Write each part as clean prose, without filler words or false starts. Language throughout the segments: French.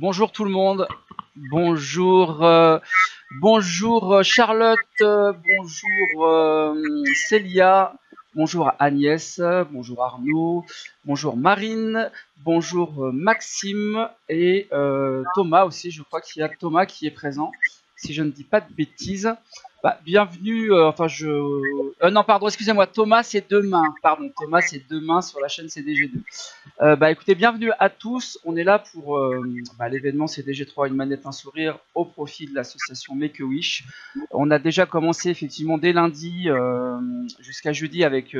Bonjour tout le monde. Bonjour, bonjour Charlotte. Bonjour Célia. Bonjour Agnès. Bonjour Arnaud. Bonjour Marine. Bonjour Maxime et Thomas aussi. Je crois qu'il y a Thomas qui est présent. Si je ne dis pas de bêtises. Bienvenue. Non, pardon. Excusez-moi. Thomas, c'est demain. Pardon. Thomas, c'est demain sur la chaîne CDG2. Écoutez, bienvenue à tous. On est là pour l'événement CDG3, une manette, un sourire au profit de l'association Make-A-Wish. On a déjà commencé effectivement dès lundi jusqu'à jeudi avec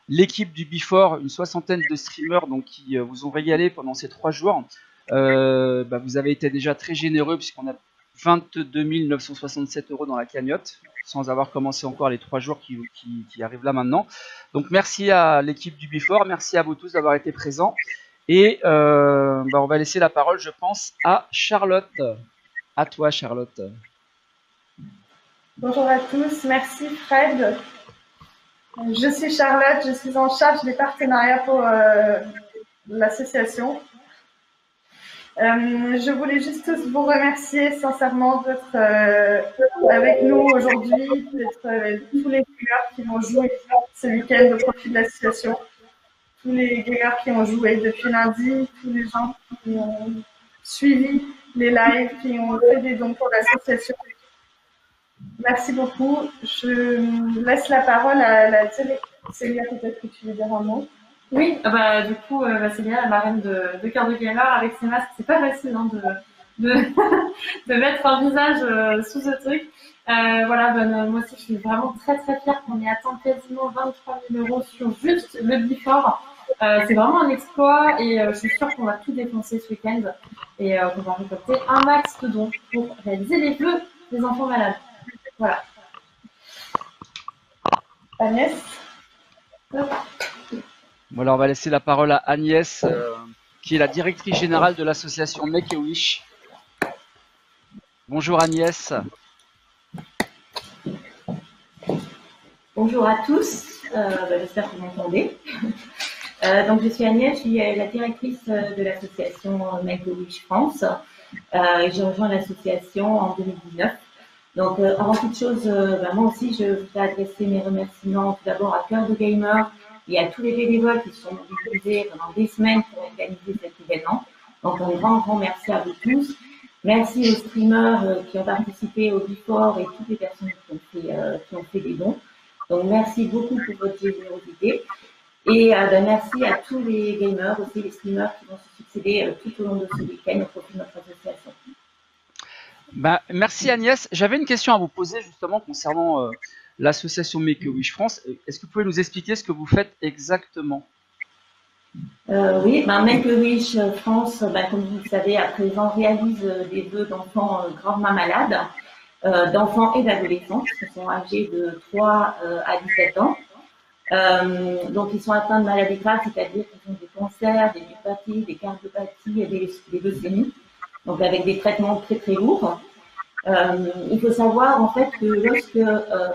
l'équipe du Before, une soixantaine de streamers donc, qui vous ont régalé pendant ces 3 jours. Vous avez été déjà très généreux puisqu'on a 22 967 € dans la cagnotte, sans avoir commencé encore les 3 jours qui arrivent là maintenant. Donc merci à l'équipe du Before, merci à vous tous d'avoir été présents. Et on va laisser la parole, je pense, à Charlotte. À toi, Charlotte. Bonjour à tous, merci Fred. Je suis Charlotte, je suis en charge des partenariats pour l'association. Je voulais juste tous vous remercier sincèrement d'être avec nous aujourd'hui, d'être tous les gamers qui vont jouer ce week-end au profit de l'association, tous les gamers qui ont joué depuis lundi, tous les gens qui ont suivi les lives, qui ont fait des dons pour l'association. Merci beaucoup. Je laisse la parole à la directrice. Célia, peut-être que tu veux dire un mot. Oui, du coup, Célia, la marraine de Cœur de Gamer, avec ses masques, c'est pas facile de mettre un visage sous ce truc. Moi aussi, je suis vraiment très très fière qu'on ait atteint quasiment 23 000 € sur juste le Before. C'est vraiment un exploit et je suis sûre qu'on va tout dépenser ce week-end et qu'on va récolter un max de dons pour réaliser les vœux des enfants malades. Voilà. Agnès. Voilà, on va laisser la parole à Agnès, qui est la directrice générale de l'association Make-A-Wish. Bonjour Agnès. Bonjour à tous, j'espère que vous m'entendez. Donc je suis Agnès, je suis la directrice de l'association Make-A-Wish France. J'ai rejoint l'association en 2019. Donc avant toute chose, moi aussi je voudrais adresser mes remerciements tout d'abord à Cœur de Gamer et à tous les bénévoles qui se sont mobilisés pendant des semaines pour organiser cet événement. Donc un grand merci à vous tous. Merci aux streamers qui ont participé au Before et toutes les personnes qui ont fait des dons. Donc merci beaucoup pour votre générosité. Et merci à tous les gamers, aussi les streamers qui vont se succéder tout au long de ce week-end au profit de notre association. Merci Agnès. J'avais une question à vous poser justement concernant l'association Make-A-Wish France. Est-ce que vous pouvez nous expliquer ce que vous faites exactement? Oui, Make-A-Wish France, comme vous le savez, à présent réalise des vœux d'enfants gravement malades, d'enfants et d'adolescents qui sont âgés de 3 à 17 ans. Donc ils sont atteints de maladies graves, c'est-à-dire qu'ils ont des cancers, des myopathies, des cardiopathies et des leucémies. Donc avec des traitements très très lourds. Il faut savoir en fait que lorsque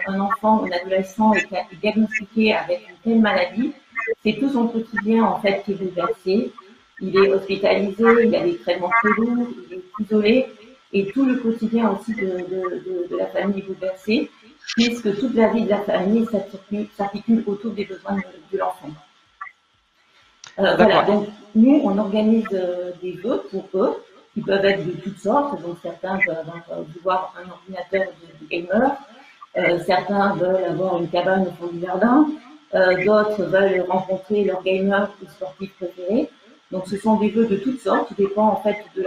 un enfant ou un adolescent est diagnostiqué avec une telle maladie, c'est tout son quotidien en fait qui est bouleversé. Il est hospitalisé, il a des traitements très lourds, il est isolé et tout le quotidien aussi de la famille est bouleversé, puisque toute la vie de la famille s'articule autour des besoins de l'enfant. Voilà, donc nous on organise des vœux pour eux. Qui peuvent être de toutes sortes, donc certains peuvent vouloir un ordinateur de gamer, certains veulent avoir une cabane au fond du jardin, d'autres veulent rencontrer leur gamer ou sportif préféré. Donc ce sont des vœux de toutes sortes, tout dépend en fait de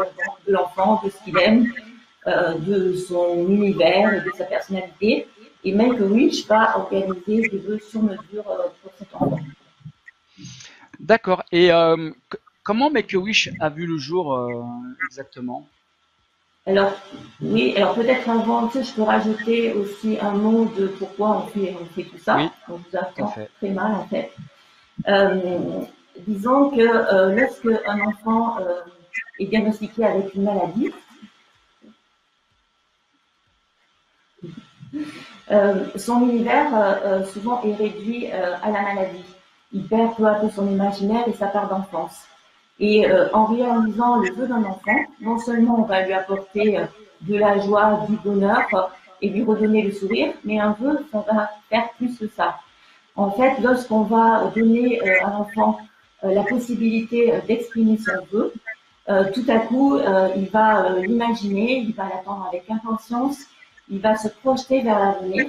l'enfant, de ce qu'il aime, de son univers et de sa personnalité. Et Make-A-Wish va organiser des vœux sur mesure pour cet enfant. D'accord. Et comment Make-A-Wish a vu le jour exactement? Alors, oui, alors peut-être avant, je peux rajouter aussi un mot de pourquoi on fait tout ça. Oui, on vous entend très mal en fait. Disons que lorsque un enfant est diagnostiqué avec une maladie, son univers souvent est réduit à la maladie. Il perd peu à peu son imaginaire et sa part d'enfance. Et en réalisant le vœu d'un enfant, non seulement on va lui apporter de la joie, du bonheur et lui redonner le sourire, mais un vœu, ça va faire plus que ça. En fait, lorsqu'on va donner à l'enfant la possibilité d'exprimer son vœu, tout à coup, il va l'imaginer, il va l'attendre avec impatience, il va se projeter vers l'avenir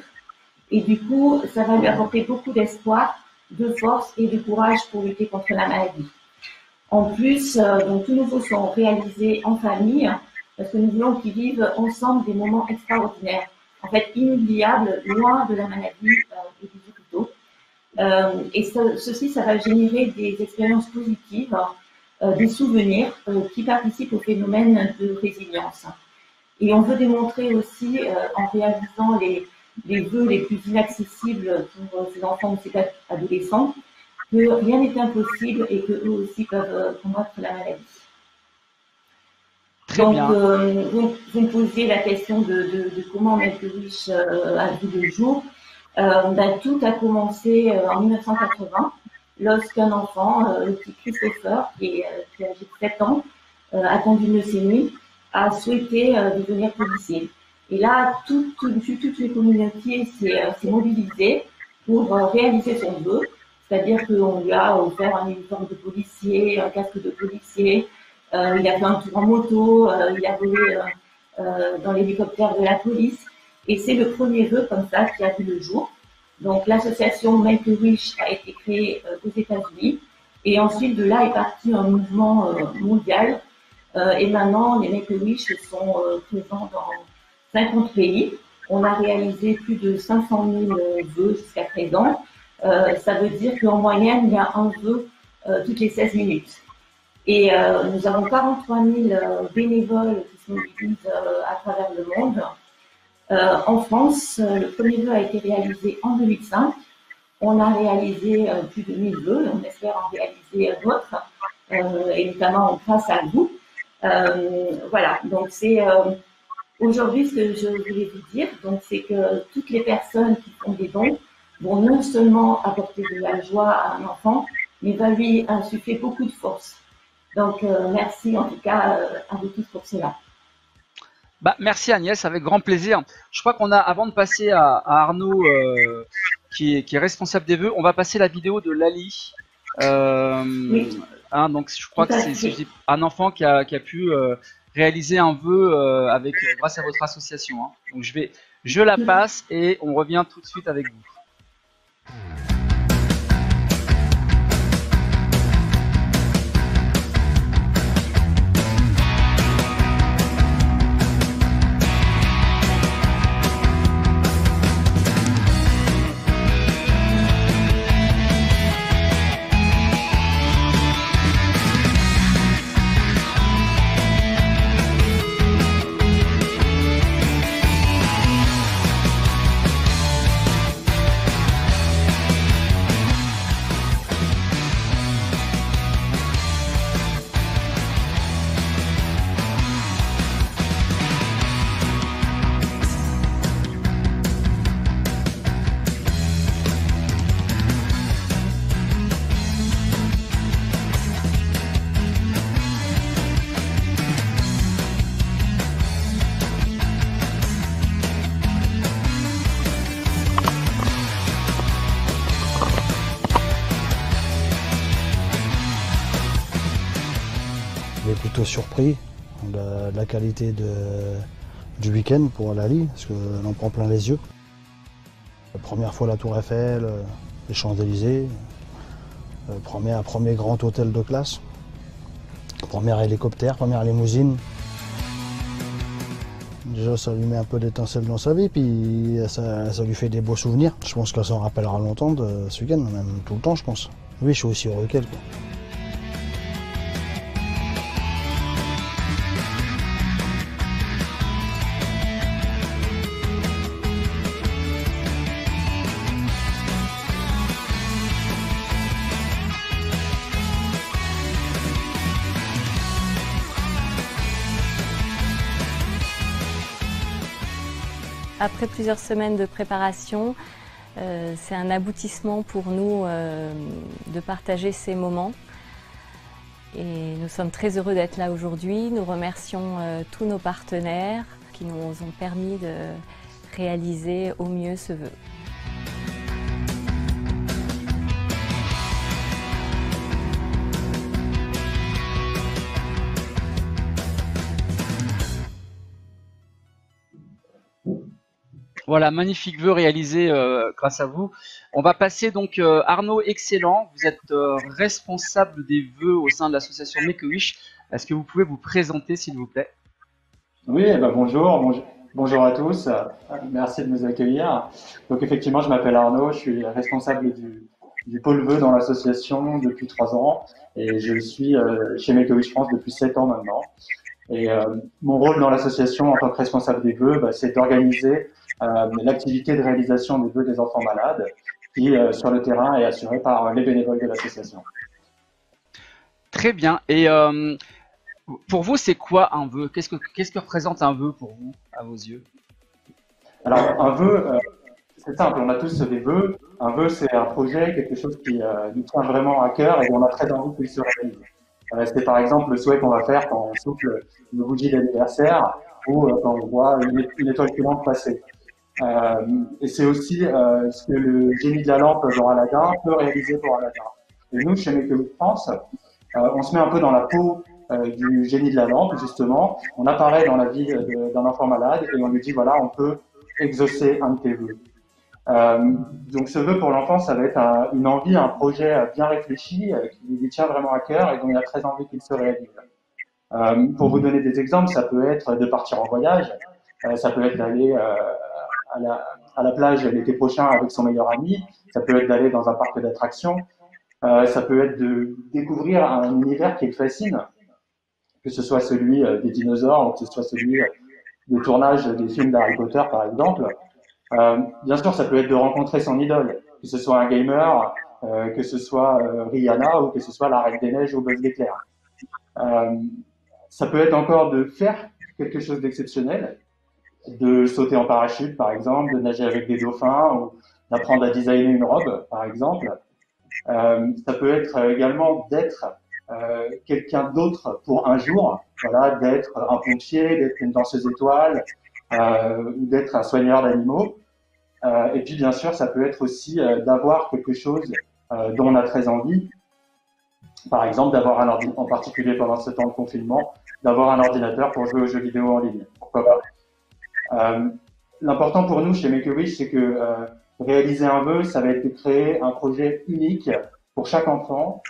et du coup, ça va lui apporter beaucoup d'espoir, de force et de courage pour lutter contre la maladie. En plus, donc, tous nos vœux sont réalisés en famille parce que nous voulons qu'ils vivent ensemble des moments extraordinaires, en fait inoubliables, loin de la maladie et des hôpitaux. Et ceci, ça va générer des expériences positives, des souvenirs qui participent au phénomène de résilience. Et on veut démontrer aussi, en réalisant les vœux les plus inaccessibles pour ces enfants ou ces adolescents, que rien n'est impossible et qu'eux aussi peuvent combattre la maladie. Très Donc, bien. vous me posiez la question de comment Make-A-Wish a vu le jour. Tout a commencé en 1980, lorsqu'un enfant, le petit Christopher, qui a âgé de 7 ans, atteint d'une leucémie, a souhaité devenir policier. Et là, toute les communautés s'est mobilisée pour réaliser son vœu, c'est-à-dire qu'on lui a offert un uniforme de policier, un casque de policier, il a fait un tour en moto, il a volé dans l'hélicoptère de la police. Et c'est le premier vœu comme ça qui a vu le jour. Donc l'association Make-A-Wish a été créée aux États-Unis. Et ensuite de là est parti un mouvement mondial. Et maintenant, les Make-A-Wish sont présents dans 50 pays. On a réalisé plus de 500 000 vœux jusqu'à présent. Ça veut dire qu'en moyenne, il y a un vœu toutes les 16 minutes. Et nous avons 43 000 bénévoles qui se mobilisent à travers le monde. En France, le premier vœu a été réalisé en 2005. On a réalisé plus de 1000 vœux. On espère en réaliser d'autres, et notamment grâce à vous. Voilà, donc c'est aujourd'hui ce que je voulais vous dire. Donc c'est que toutes les personnes qui font des dons vont non seulement apporter de la joie à un enfant, mais va lui insuffler beaucoup de force. Donc merci en tout cas à vous tous pour cela. Bah, merci Agnès, avec grand plaisir. Je crois qu'on a, avant de passer à Arnaud, qui est responsable des vœux, on va passer la vidéo de Lali. Oui. Hein, donc je crois que c'est un enfant qui a pu réaliser un vœu grâce à votre association. Hein. Donc je la passe et on revient tout de suite avec vous. Plutôt surpris de la qualité du week-end pour Lali, parce qu'elle en prend plein les yeux. La première fois la Tour Eiffel, les Champs-Élysées, premier grand hôtel de classe, premier hélicoptère, première limousine. Déjà ça lui met un peu d'étincelle dans sa vie, puis ça lui fait des beaux souvenirs. Je pense qu'elle s'en rappellera longtemps de ce week-end, même tout le temps je pense. Oui, je suis aussi heureux qu'elle. Après plusieurs semaines de préparation, c'est un aboutissement pour nous de partager ces moments. Et nous sommes très heureux d'être là aujourd'hui. Nous remercions tous nos partenaires qui nous ont permis de réaliser au mieux ce vœu. Voilà, magnifique vœu réalisé grâce à vous. On va passer donc Arnaud, excellent. Vous êtes responsable des vœux au sein de l'association Make-A-Wish. Est-ce que vous pouvez vous présenter, s'il vous plaît? Oui, bonjour à tous. Merci de nous accueillir. Donc effectivement, je m'appelle Arnaud, je suis responsable du pôle vœux dans l'association depuis 3 ans et je suis chez Make-A-Wish France depuis 7 ans maintenant. Et mon rôle dans l'association en tant que responsable des vœux, c'est d'organiser l'activité de réalisation des vœux des enfants malades qui, sur le terrain, est assurée par les bénévoles de l'association. Très bien. Et pour vous, c'est quoi un vœu? Qu'est-ce que représente un vœu pour vous, à vos yeux? Alors, un vœu, c'est simple, on a tous des vœux. Un vœu, c'est un projet, quelque chose qui nous tient vraiment à cœur et on a très envie qu'il se réalise. C'est par exemple le souhait qu'on va faire quand on souffle une bougie d'anniversaire ou quand on voit une étoile filante passer. Et c'est aussi ce que le génie de la lampe dans Aladdin peut réaliser pour Aladdin. Et nous, chez Make-A-Wish France, on se met un peu dans la peau du génie de la lampe, justement. On apparaît dans la vie d'un enfant malade et on lui dit, voilà, on peut exaucer un de tes vœux. Donc ce vœu pour l'enfant, ça va être une envie, un projet bien réfléchi qui lui tient vraiment à cœur et dont il a très envie qu'il se réalise. Pour vous donner des exemples, ça peut être de partir en voyage, ça peut être d'aller à la plage l'été prochain avec son meilleur ami, ça peut être d'aller dans un parc d'attractions, ça peut être de découvrir un univers qui le fascine, que ce soit celui des dinosaures ou que ce soit celui du tournage des films d'Harry Potter par exemple. Bien sûr, ça peut être de rencontrer son idole, que ce soit un gamer, que ce soit Rihanna ou que ce soit la Reine des Neiges ou Buzz l'éclair. Ça peut être encore de faire quelque chose d'exceptionnel, de sauter en parachute par exemple, de nager avec des dauphins ou d'apprendre à designer une robe par exemple. Ça peut être également d'être quelqu'un d'autre pour un jour, voilà, d'être un pompier, d'être une danseuse étoile ou d'être un soigneur d'animaux. Et puis bien sûr, ça peut être aussi d'avoir quelque chose dont on a très envie. Par exemple, d'avoir un ordinateur, en particulier pendant ce temps de confinement, d'avoir un ordinateur pour jouer aux jeux vidéo en ligne. Pourquoi pas. L'important pour nous chez Make-A-Wish, c'est que réaliser un vœu, ça va être de créer un projet unique pour chaque enfant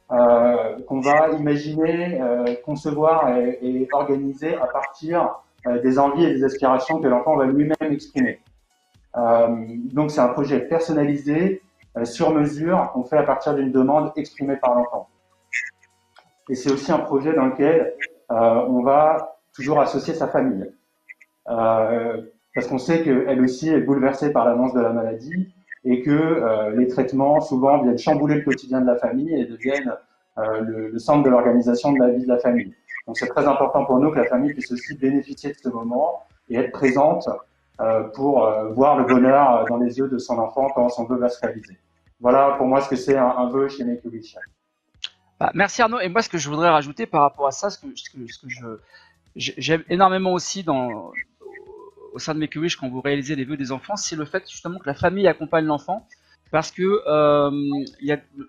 qu'on va imaginer, concevoir et organiser à partir des envies et des aspirations que l'enfant va lui-même exprimer. Donc c'est un projet personnalisé, sur mesure, qu'on fait à partir d'une demande exprimée par l'enfant. Et c'est aussi un projet dans lequel on va toujours associer sa famille. Parce qu'on sait qu'elle aussi est bouleversée par l'annonce de la maladie et que les traitements souvent viennent chambouler le quotidien de la famille et deviennent le centre de l'organisation de la vie de la famille. Donc c'est très important pour nous que la famille puisse aussi bénéficier de ce moment et être présente pour voir le bonheur dans les yeux de son enfant quand son vœu va se réaliser. Voilà pour moi ce que c'est un vœu chez Make-A-Wish. Merci Arnaud. Et moi, ce que je voudrais rajouter par rapport à ça, ce que j'aime énormément aussi au sein de Make-A-Wish quand vous réalisez les vœux des enfants, c'est le fait justement que la famille accompagne l'enfant, parce que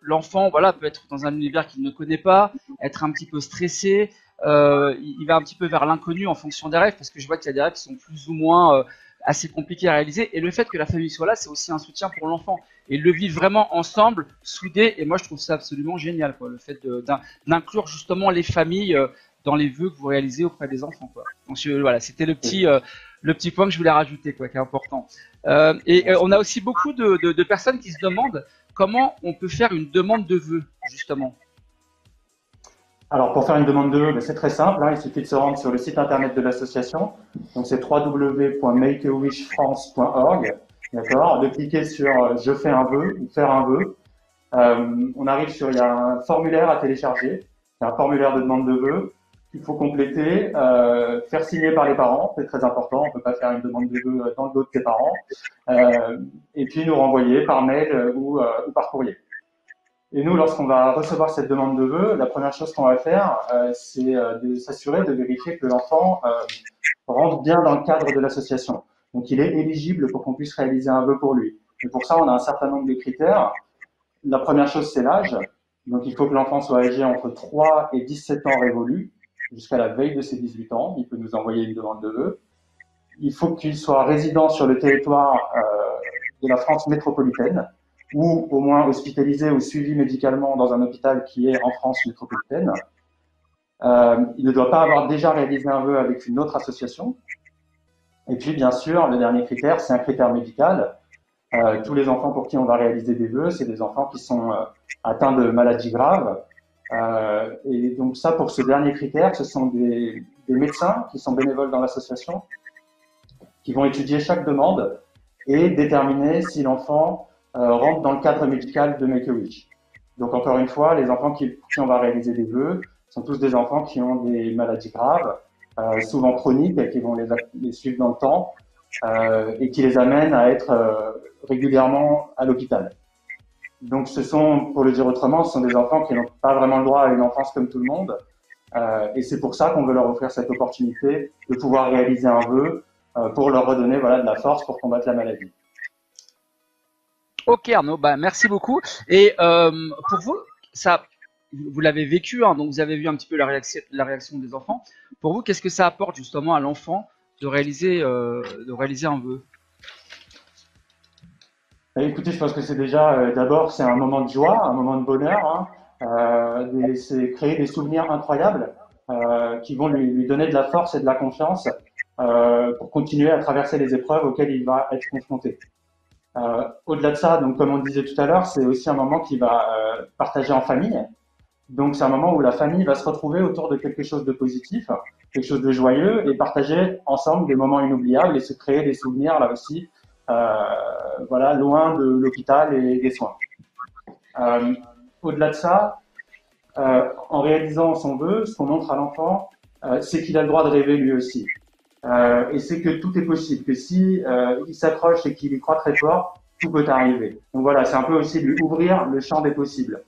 l'enfant, voilà, peut être dans un univers qu'il ne connaît pas, être un petit peu stressé, il va un petit peu vers l'inconnu en fonction des rêves, parce que je vois qu'il y a des rêves qui sont plus ou moins assez compliqués à réaliser, et le fait que la famille soit là, c'est aussi un soutien pour l'enfant, et le vivre vraiment ensemble, soudés, et moi je trouve ça absolument génial, quoi, le fait d'inclure justement les familles dans les vœux que vous réalisez auprès des enfants, quoi. Donc voilà, c'était le petit point que je voulais rajouter, quoi, qui est important. On a aussi beaucoup de personnes qui se demandent comment on peut faire une demande de vœux, justement. Alors pour faire une demande de vœux, c'est très simple, il suffit de se rendre sur le site internet de l'association, donc c'est www.makeawishfrance.org, d'accord, de cliquer sur je fais un vœu ou faire un vœu. On arrive il y a un formulaire à télécharger, c'est un formulaire de demande de vœux qu'il faut compléter, faire signer par les parents, c'est très important, on ne peut pas faire une demande de vœux dans le dos de ses parents, et puis nous renvoyer par mail ou par courrier. Et nous, lorsqu'on va recevoir cette demande de vœux, la première chose qu'on va faire, c'est de s'assurer de vérifier que l'enfant rentre bien dans le cadre de l'association. Donc, il est éligible pour qu'on puisse réaliser un vœu pour lui. Et pour ça, on a un certain nombre de critères. La première chose, c'est l'âge. Donc, il faut que l'enfant soit âgé entre 3 et 17 ans révolus, jusqu'à la veille de ses 18 ans. Il peut nous envoyer une demande de vœux. Il faut qu'il soit résident sur le territoire de la France métropolitaine, ou au moins hospitalisé ou suivi médicalement dans un hôpital qui est en France métropolitaine. Il ne doit pas avoir déjà réalisé un vœu avec une autre association. Et puis, bien sûr, le dernier critère, c'est un critère médical. Tous les enfants pour qui on va réaliser des vœux, c'est des enfants qui sont atteints de maladies graves. Et donc ça, pour ce dernier critère, ce sont des médecins qui sont bénévoles dans l'association, qui vont étudier chaque demande et déterminer si l'enfant rentre dans le cadre médical de Make-A-Wish. Donc encore une fois, les enfants pour qui on va réaliser des vœux sont tous des enfants qui ont des maladies graves, souvent chroniques, et qui vont les suivre dans le temps, et qui les amènent à être régulièrement à l'hôpital. Donc pour le dire autrement, ce sont des enfants qui n'ont pas vraiment le droit à une enfance comme tout le monde, et c'est pour ça qu'on veut leur offrir cette opportunité de pouvoir réaliser un vœu pour leur redonner de la force pour combattre la maladie. Ok Arnaud, merci beaucoup. Et pour vous, vous l'avez vécu, hein, donc vous avez vu un petit peu la réaction des enfants. Pour vous, qu'est-ce que ça apporte justement à l'enfant de réaliser un vœu? Écoutez, je pense que c'est déjà, d'abord, c'est un moment de joie, un moment de bonheur. C'est créer des souvenirs incroyables qui vont lui donner de la force et de la confiance pour continuer à traverser les épreuves auxquelles il va être confronté. Au-delà de ça, donc comme on disait tout à l'heure, c'est aussi un moment qu'il va partager en famille. Donc c'est un moment où la famille va se retrouver autour de quelque chose de positif, quelque chose de joyeux, et partager ensemble des moments inoubliables et se créer des souvenirs là aussi, loin de l'hôpital et des soins. Au-delà de ça, en réalisant son vœu, ce qu'on montre à l'enfant, c'est qu'il a le droit de rêver lui aussi. Et c'est que tout est possible, que si il s'accroche et qu'il y croit très fort, tout peut arriver. Donc voilà, c'est un peu aussi lui ouvrir le champ des possibles,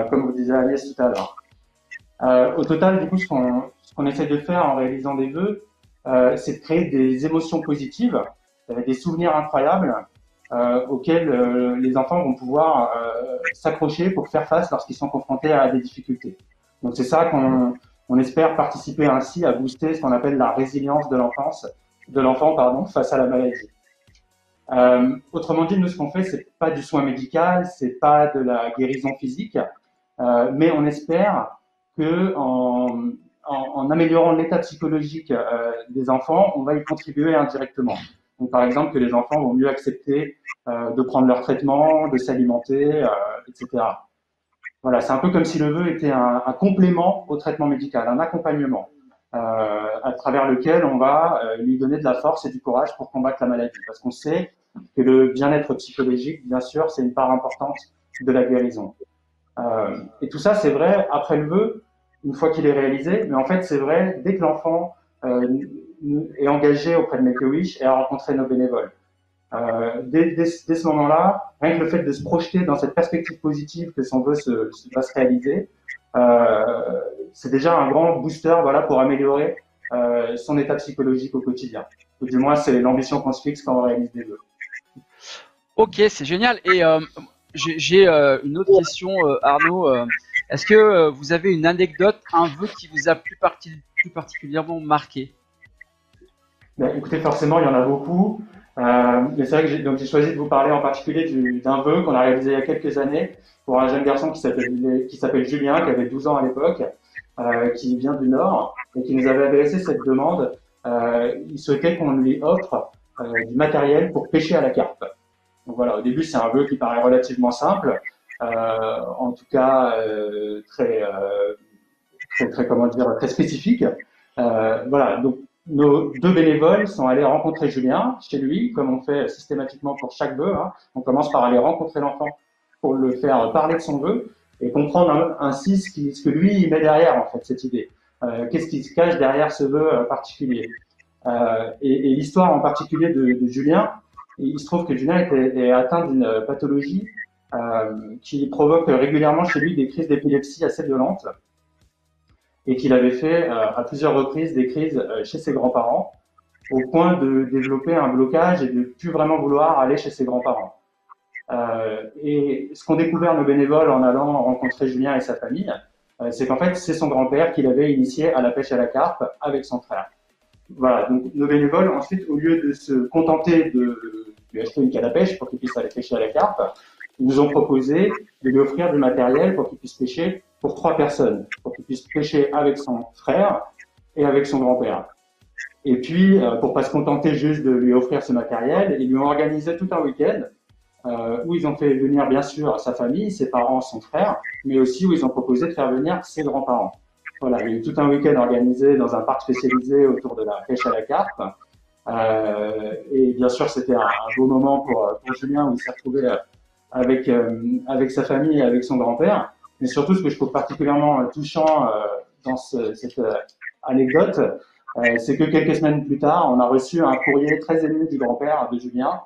comme vous disiez Agnès tout à l'heure. Au total, du coup, ce qu'on essaie de faire en réalisant des vœux, c'est de créer des émotions positives, des souvenirs incroyables auxquels les enfants vont pouvoir s'accrocher pour faire face lorsqu'ils sont confrontés à des difficultés. Donc c'est ça qu'on espère participer ainsi à booster ce qu'on appelle la résilience de l'enfant face à la maladie. Autrement dit, nous ce qu'on fait, c'est pas du soin médical, c'est pas de la guérison physique, mais on espère que en améliorant l'état psychologique des enfants, on va y contribuer indirectement. Donc par exemple que les enfants vont mieux accepter de prendre leur traitement, de s'alimenter, etc. Voilà, c'est un peu comme si le vœu était un complément au traitement médical, un accompagnement à travers lequel on va lui donner de la force et du courage pour combattre la maladie. Parce qu'on sait que le bien-être psychologique, bien sûr, c'est une part importante de la guérison. Et tout ça, c'est vrai après le vœu, une fois qu'il est réalisé, mais en fait, c'est vrai dès que l'enfant est engagé auprès de Make-A-Wish et a rencontré nos bénévoles. Dès ce moment-là, rien que le fait de se projeter dans cette perspective positive que son vœu va se réaliser, c'est déjà un grand booster pour améliorer son état psychologique au quotidien. Ou du moins, c'est l'ambition qu'on se fixe quand on réalise des vœux. Ok, c'est génial. Et j'ai une autre question, Arnaud. Est-ce que vous avez une anecdote, un vœu qui vous a plus particulièrement marqué? Écoutez, forcément, il y en a beaucoup. Mais c'est vrai que j'ai choisi de vous parler en particulier d'un vœu qu'on a réalisé il y a quelques années pour un jeune garçon qui s'appelle Julien, qui avait 12 ans à l'époque, qui vient du Nord et qui nous avait adressé cette demande. Il souhaitait qu'on lui offre du matériel pour pêcher à la carpe. Donc voilà, au début, c'est un vœu qui paraît relativement simple, en tout cas très spécifique. Voilà, donc nos deux bénévoles sont allés rencontrer Julien chez lui, comme on fait systématiquement pour chaque vœu. On commence par aller rencontrer l'enfant pour le faire parler de son vœu et comprendre ainsi ce que lui il met derrière en fait cette idée. Qu'est-ce qui se cache derrière ce vœu particulier. Et l'histoire en particulier de Julien, il se trouve que Julien est atteint d'une pathologie qui provoque régulièrement chez lui des crises d'épilepsie assez violentes et qu'il avait fait à plusieurs reprises des crises chez ses grands-parents au point de développer un blocage et de plus vraiment vouloir aller chez ses grands-parents. Et ce qu'ont découvert nos bénévoles en allant rencontrer Julien et sa famille, c'est qu'en fait, c'est son grand-père qui l'avait initié à la pêche à la carpe avec son frère. Voilà, donc nos bénévoles, ensuite, au lieu de se contenter de lui acheter une canne à pêche pour qu'il puisse aller pêcher à la carpe, ils nous ont proposé de lui offrir du matériel pour qu'il puisse pêcher pour 3 personnes, pour qu'il puisse pêcher avec son frère et avec son grand-père. Et puis, pour pas se contenter juste de lui offrir ce matériel, ils lui ont organisé tout un week-end où ils ont fait venir bien sûr sa famille, ses parents, son frère, mais aussi où ils ont proposé de faire venir ses grands-parents. Voilà, il y a eu tout un week-end organisé dans un parc spécialisé autour de la pêche à la carpe. Et bien sûr, c'était un beau moment pour Julien où il s'est retrouvé avec sa famille et avec son grand-père. Mais surtout, ce que je trouve particulièrement touchant dans cette anecdote, c'est que quelques semaines plus tard, on a reçu un courrier très ému du grand-père de Julien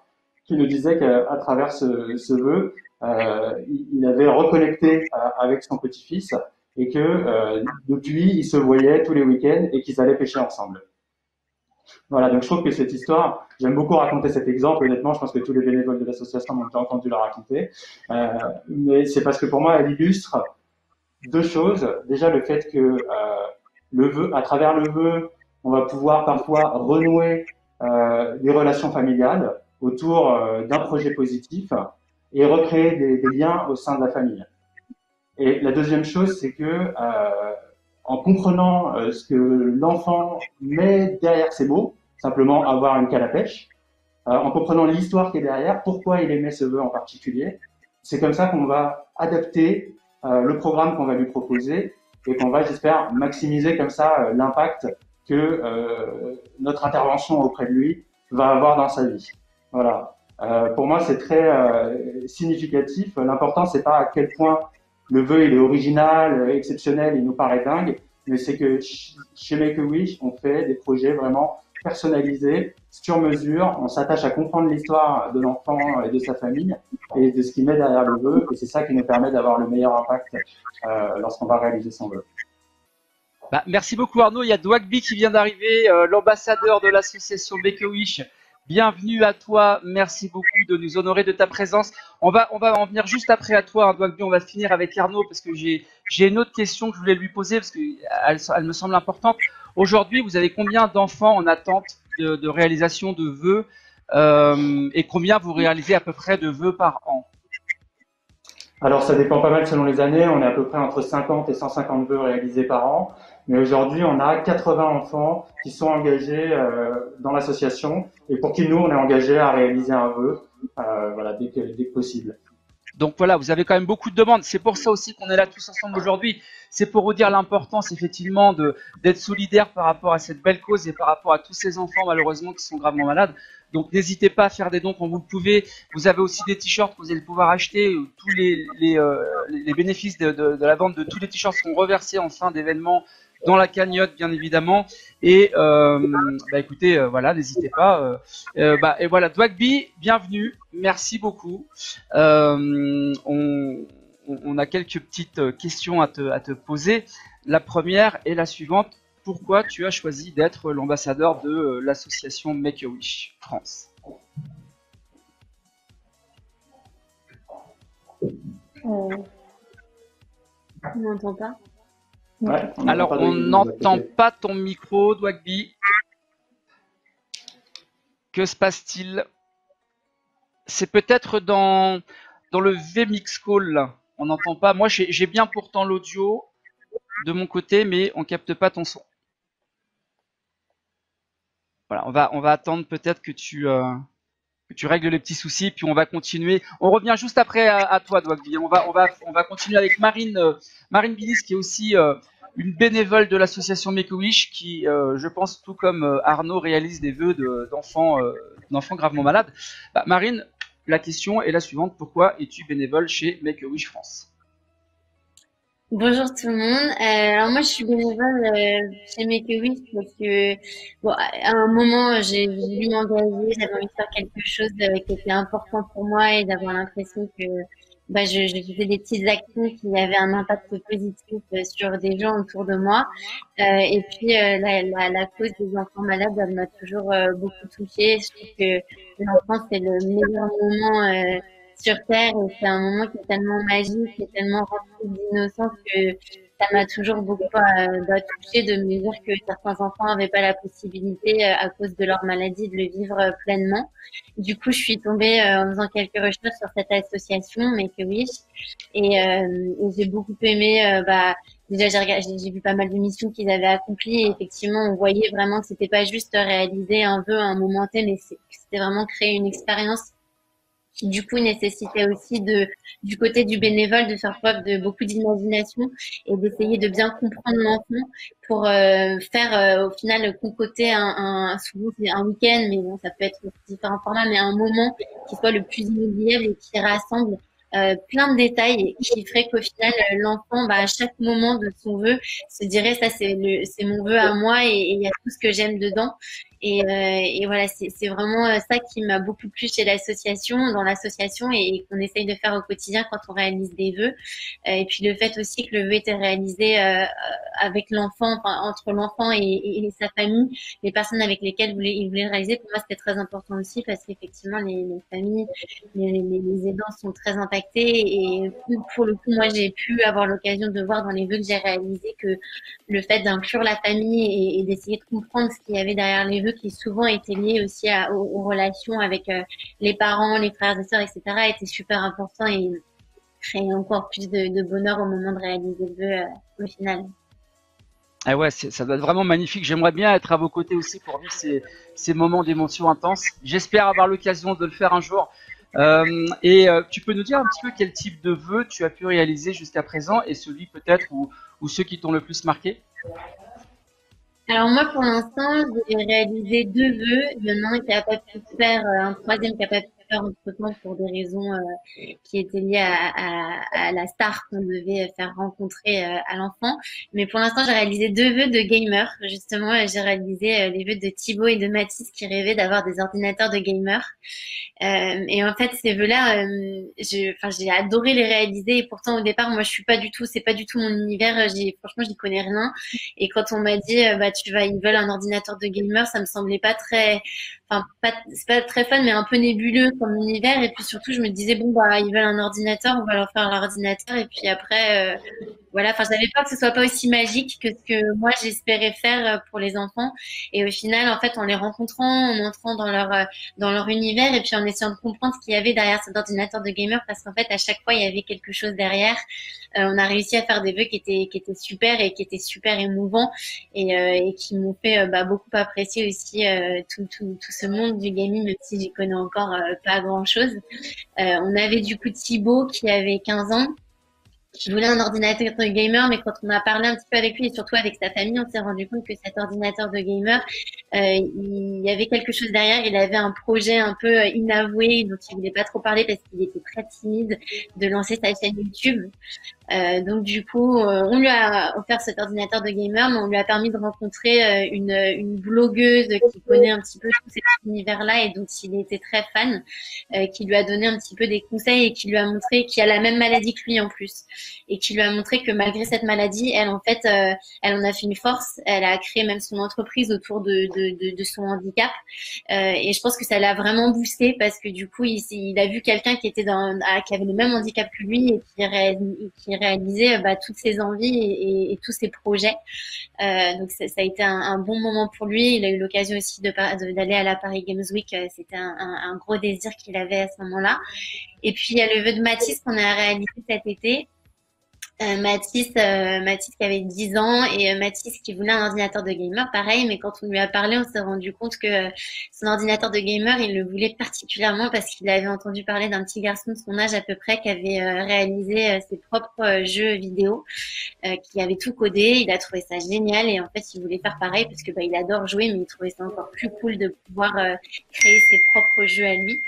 qui nous disait qu'à travers ce vœu, il avait reconnecté avec son petit-fils et que depuis, ils se voyaient tous les week-ends et qu'ils allaient pêcher ensemble. Voilà, donc je trouve que cette histoire, j'aime beaucoup raconter cet exemple, honnêtement, je pense que tous les bénévoles de l'association m'ont déjà entendu la raconter, mais c'est parce que pour moi, elle illustre 2 choses. Déjà, le fait que le vœu, à travers le vœu, on va pouvoir parfois renouer des relations familiales autour d'un projet positif et recréer des liens au sein de la famille. Et la deuxième chose, c'est que en comprenant ce que l'enfant met derrière ces mots, simplement avoir une canne à pêche, en comprenant l'histoire qui est derrière, pourquoi il émet ce vœu en particulier, c'est comme ça qu'on va adapter le programme qu'on va lui proposer et qu'on va, j'espère, maximiser comme ça l'impact que notre intervention auprès de lui va avoir dans sa vie. Voilà. Pour moi, c'est très significatif. L'important, c'est pas à quel point le vœu il est original, exceptionnel, il nous paraît dingue, mais c'est que chez Make-A-Wish, on fait des projets vraiment personnalisés, sur mesure. On s'attache à comprendre l'histoire de l'enfant et de sa famille et de ce qu'il met derrière le vœu, et c'est ça qui nous permet d'avoir le meilleur impact lorsqu'on va réaliser son vœu. Bah, merci beaucoup Arnaud. Il y a Dwagby qui vient d'arriver, l'ambassadeur de l'association Make-A-Wish. Bienvenue à toi. Merci beaucoup de nous honorer de ta présence. On va en venir juste après à toi, hein, Dwagby. On va finir avec Arnaud parce que j'ai une autre question que je voulais lui poser parce qu'elle me semble importante. Aujourd'hui, vous avez combien d'enfants en attente de réalisation de vœux et combien vous réalisez à peu près de vœux par an? Alors, ça dépend pas mal selon les années. On est à peu près entre 50 et 150 vœux réalisés par an. Mais aujourd'hui, on a 80 enfants qui sont engagés dans l'association et pour qui nous, on est engagés à réaliser un vœu voilà, dès que possible. Donc voilà, vous avez quand même beaucoup de demandes. C'est pour ça aussi qu'on est là tous ensemble aujourd'hui. C'est pour vous dire l'importance effectivement d'être solidaire par rapport à cette belle cause et par rapport à tous ces enfants malheureusement qui sont gravement malades. Donc n'hésitez pas à faire des dons quand vous le pouvez. Vous avez aussi des t-shirts que vous allez pouvoir acheter. Tous les bénéfices de la vente de tous les t-shirts seront reversés en fin d'événement dans la cagnotte bien évidemment. Et écoutez, voilà, n'hésitez pas. Et voilà, Dwagby, bienvenue, merci beaucoup. On a quelques petites questions à te poser. La première est la suivante. Pourquoi tu as choisi d'être l'ambassadeur de l'association Make-A-Wish France? On n'entend pas? Ouais, alors, on n'entend pas ton micro, Dwagby. Que se passe-t-il? C'est peut-être dans le VMix Call, là. On n'entend pas. Moi, j'ai bien pourtant l'audio de mon côté, mais on capte pas ton son. Voilà, on va attendre peut-être que tu règles les petits soucis, puis on va continuer. On revient juste après à toi, Dwagby. On va continuer avec Marine Billis, qui est aussi une bénévole de l'association Make-A-Wish, qui, je pense, tout comme Arnaud, réalise des vœux d'enfants gravement malades. Bah, Marine, la question est la suivante. Pourquoi es-tu bénévole chez Make-A-Wish France? Bonjour tout le monde. Alors moi je suis bénévole chez Make-A-Wish parce que bon, à un moment j'ai voulu m'engager, j'avais envie de faire quelque chose qui était important pour moi et d'avoir l'impression que je faisais des petites actions qui avaient un impact positif sur des gens autour de moi. Et puis la cause des enfants malades, elle m'a toujours beaucoup touchée. Je trouve que l'enfance c'est le meilleur moment sur Terre et c'est un moment qui est tellement magique, qui est tellement rempli d'innocence que ça m'a toujours beaucoup touchée de me dire que certains enfants n'avaient pas la possibilité, à cause de leur maladie, de le vivre pleinement. Du coup, je suis tombée en faisant quelques recherches sur cette association, Make a Wish, et j'ai beaucoup aimé. Déjà, j'ai vu pas mal d'émissions qu'ils avaient accomplies. Et effectivement, on voyait vraiment que c'était pas juste réaliser un vœu à un moment T, mais c'était vraiment créer une expérience qui du coup nécessitait aussi du côté du bénévole de faire preuve de beaucoup d'imagination et d'essayer de bien comprendre l'enfant pour faire au final concocter souvent c'est un week-end, mais bon ça peut être différents formats, mais un moment qui soit le plus inoubliable et qui rassemble plein de détails et qui ferait qu'au final l'enfant à chaque moment de son vœu se dirait ça c'est mon vœu à moi et il y a tout ce que j'aime dedans. Et voilà, c'est vraiment ça qui m'a beaucoup plu chez dans l'association et qu'on essaye de faire au quotidien quand on réalise des vœux. Et puis le fait aussi que le vœu était réalisé avec l'enfant, enfin, entre l'enfant et sa famille, les personnes avec lesquelles il voulait le réaliser, pour moi c'était très important aussi parce qu'effectivement les familles, les aidants sont très impactés et pour le coup moi j'ai pu avoir l'occasion de voir dans les vœux que j'ai réalisés que le fait d'inclure la famille et d'essayer de comprendre ce qu'il y avait derrière les vœux qui souvent étaient liés aussi aux relations avec les parents, les frères et sœurs, etc. était super important et créait encore plus de bonheur au moment de réaliser le vœu au final. Ah ouais, ça doit être vraiment magnifique. J'aimerais bien être à vos côtés aussi pour vivre ces moments d'émotion intense. J'espère avoir l'occasion de le faire un jour. Tu peux nous dire un petit peu quel type de vœux tu as pu réaliser jusqu'à présent et celui peut-être ou ceux qui t'ont le plus marqué? Alors moi, pour l'instant, j'ai réalisé 2 vœux. Il y en a un qui n'a pas pu se faire, un troisième qui n'a pas pu se faire entre-temps pour des raisons qui étaient liées à la star qu'on devait faire rencontrer à l'enfant. Mais pour l'instant, j'ai réalisé 2 vœux de gamers. Justement, j'ai réalisé les vœux de Thibaut et de Mathis qui rêvaient d'avoir des ordinateurs de gamers. Et en fait, ces vœux-là, j'ai adoré les réaliser. Et pourtant, au départ, moi, c'est pas du tout mon univers. Franchement, j'y connais rien. Et quand on m'a dit, ils veulent un ordinateur de gamer, ça me semblait pas très, c'est pas très fun, mais un peu nébuleux comme univers. Et puis surtout, je me disais, ils veulent un ordinateur, on va leur faire l'ordinateur. Et puis après, voilà, je savais pas que ce soit pas aussi magique que ce que moi j'espérais faire pour les enfants. Et au final, en fait, en les rencontrant, en entrant dans leur univers, et puis en essayant de comprendre ce qu'il y avait derrière cet ordinateur de gamer, parce qu'en fait, à chaque fois, il y avait quelque chose derrière. On a réussi à faire des vœux qui étaient super et qui étaient super émouvants et qui m'ont fait beaucoup apprécier aussi tout ce monde du gaming, même si j'y connais encore pas grand-chose. On avait du coup Thibaut qui avait 15 ans. Je voulais un ordinateur de gamer, mais quand on a parlé un petit peu avec lui et surtout avec sa famille, on s'est rendu compte que cet ordinateur de gamer, il y avait quelque chose derrière. Il avait un projet un peu inavoué dont il voulait pas trop parler parce qu'il était très timide de lancer sa chaîne YouTube. Donc du coup, on lui a offert cet ordinateur de gamer, mais on lui a permis de rencontrer une blogueuse qui connaît un petit peu tout cet univers-là et dont il était très fan, qui lui a donné un petit peu des conseils et qui lui a montré qu'il a la même maladie que lui en plus, et qui lui a montré que malgré cette maladie, elle en fait, elle en a fait une force. Elle a créé même son entreprise autour de son handicap, et je pense que ça l'a vraiment boosté parce que du coup, il a vu quelqu'un qui était qui avait le même handicap que lui et qui réaliser toutes ses envies et tous ses projets. Donc ça a été un bon moment pour lui. Il a eu l'occasion aussi d'aller à la Paris Games Week. C'était un gros désir qu'il avait à ce moment-là. Et puis il y a le vœu de Mathis qu'on a réalisé cet été. Mathis qui avait 10 ans et Mathis qui voulait un ordinateur de gamer, pareil, mais quand on lui a parlé, on s'est rendu compte que son ordinateur de gamer, il le voulait particulièrement parce qu'il avait entendu parler d'un petit garçon de son âge à peu près qui avait réalisé ses propres jeux vidéo, qui avait tout codé. Il a trouvé ça génial et en fait, il voulait faire pareil parce que il adore jouer, mais il trouvait ça encore plus cool de pouvoir créer ses propres jeux à lui.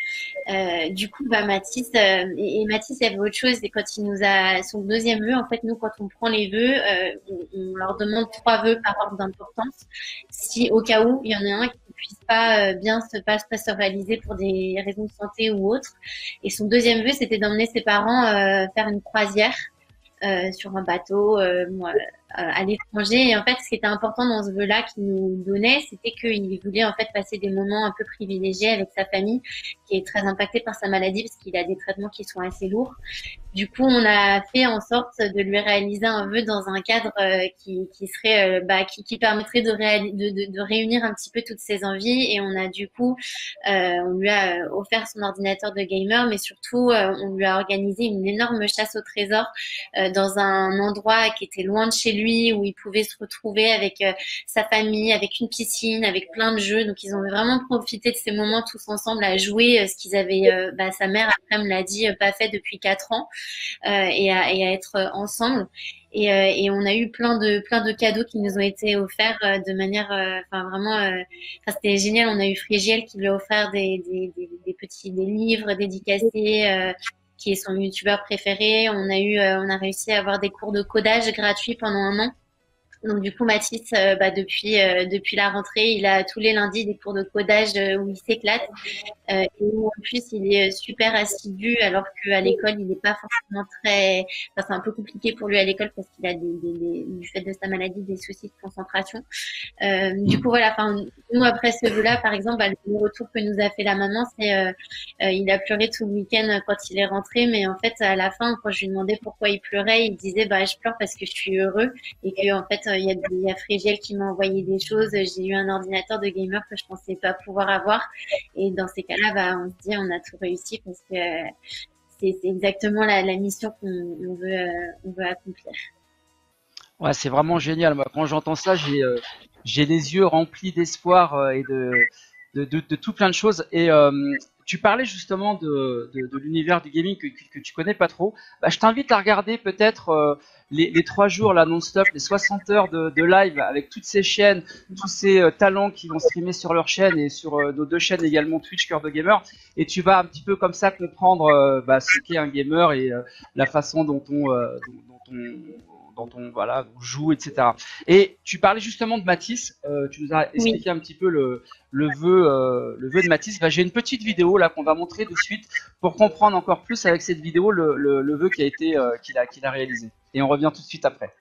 Du coup, Mathis et Mathis, il y avait autre chose, et quand il nous a son deuxième vœu, en fait, nous, quand on prend les vœux, on leur demande 3 vœux par ordre d'importance. Si au cas où il y en a un qui puisse pas pas se réaliser pour des raisons de santé ou autres. Et son deuxième vœu, c'était d'emmener ses parents faire une croisière sur un bateau à l'étranger. Et en fait, ce qui était important dans ce vœu-là qu'il nous donnait, c'était qu'il voulait en fait passer des moments un peu privilégiés avec sa famille, qui est très impactée par sa maladie parce qu'il a des traitements qui sont assez lourds. Du coup, on a fait en sorte de lui réaliser un vœu dans un cadre qui serait qui permettrait de réunir un petit peu toutes ses envies. Et on a du coup, on lui a offert son ordinateur de gamer, mais surtout, on lui a organisé une énorme chasse au trésor dans un endroit qui était loin de chez lui, où il pouvait se retrouver avec sa famille, avec une piscine, avec plein de jeux. Donc, ils ont vraiment profité de ces moments tous ensemble à jouer, ce qu'ils avaient, sa mère après me l'a dit, pas fait depuis 4 ans. Et à être ensemble. Et on a eu plein de cadeaux qui nous ont été offerts de manière, c'était génial. On a eu Frigiel qui lui a offert des livres dédicacés, qui est son youtubeur préféré. On a réussi à avoir des cours de codage gratuits pendant 1 an. Donc du coup, Mathis, depuis la rentrée, il a tous les lundis des cours de codage où il s'éclate. Et en plus, il est super assidu, alors qu'à l'école, il n'est pas forcément très. Enfin, c'est un peu compliqué pour lui à l'école parce qu'il a du fait de sa maladie, des soucis de concentration. Du coup, voilà. Enfin, nous après ce vœu-là, par exemple, le retour que nous a fait la maman, c'est il a pleuré tout le week-end quand il est rentré, mais en fait, à la fin, quand je lui demandais pourquoi il pleurait, il disait je pleure parce que je suis heureux et que en fait, il y a Frigiel qui m'a envoyé des choses. J'ai eu un ordinateur de gamer que je pensais pas pouvoir avoir. Et dans ces cas-là, on se dit on a tout réussi parce que c'est exactement la mission qu'on veut accomplir. Ouais, c'est vraiment génial. Moi, quand j'entends ça, j'ai les yeux remplis d'espoir et de tout plein de choses. Et tu parlais justement de l'univers du gaming que tu connais pas trop. Je t'invite à regarder peut-être les 3 jours là non-stop, les 60 heures de live avec toutes ces chaînes, tous ces talents qui vont streamer sur leur chaîne et sur nos 2 chaînes également Twitch Cœur de Gamer. Et tu vas un petit peu comme ça comprendre ce qu'est un gamer et la façon dont on joue, etc. Et tu parlais justement de Mathis, tu nous as expliqué un petit peu le vœu de Mathis. J'ai une petite vidéo là qu'on va montrer de suite pour comprendre encore plus avec cette vidéo le vœu qui a été qu'il a réalisé. Et on revient tout de suite après.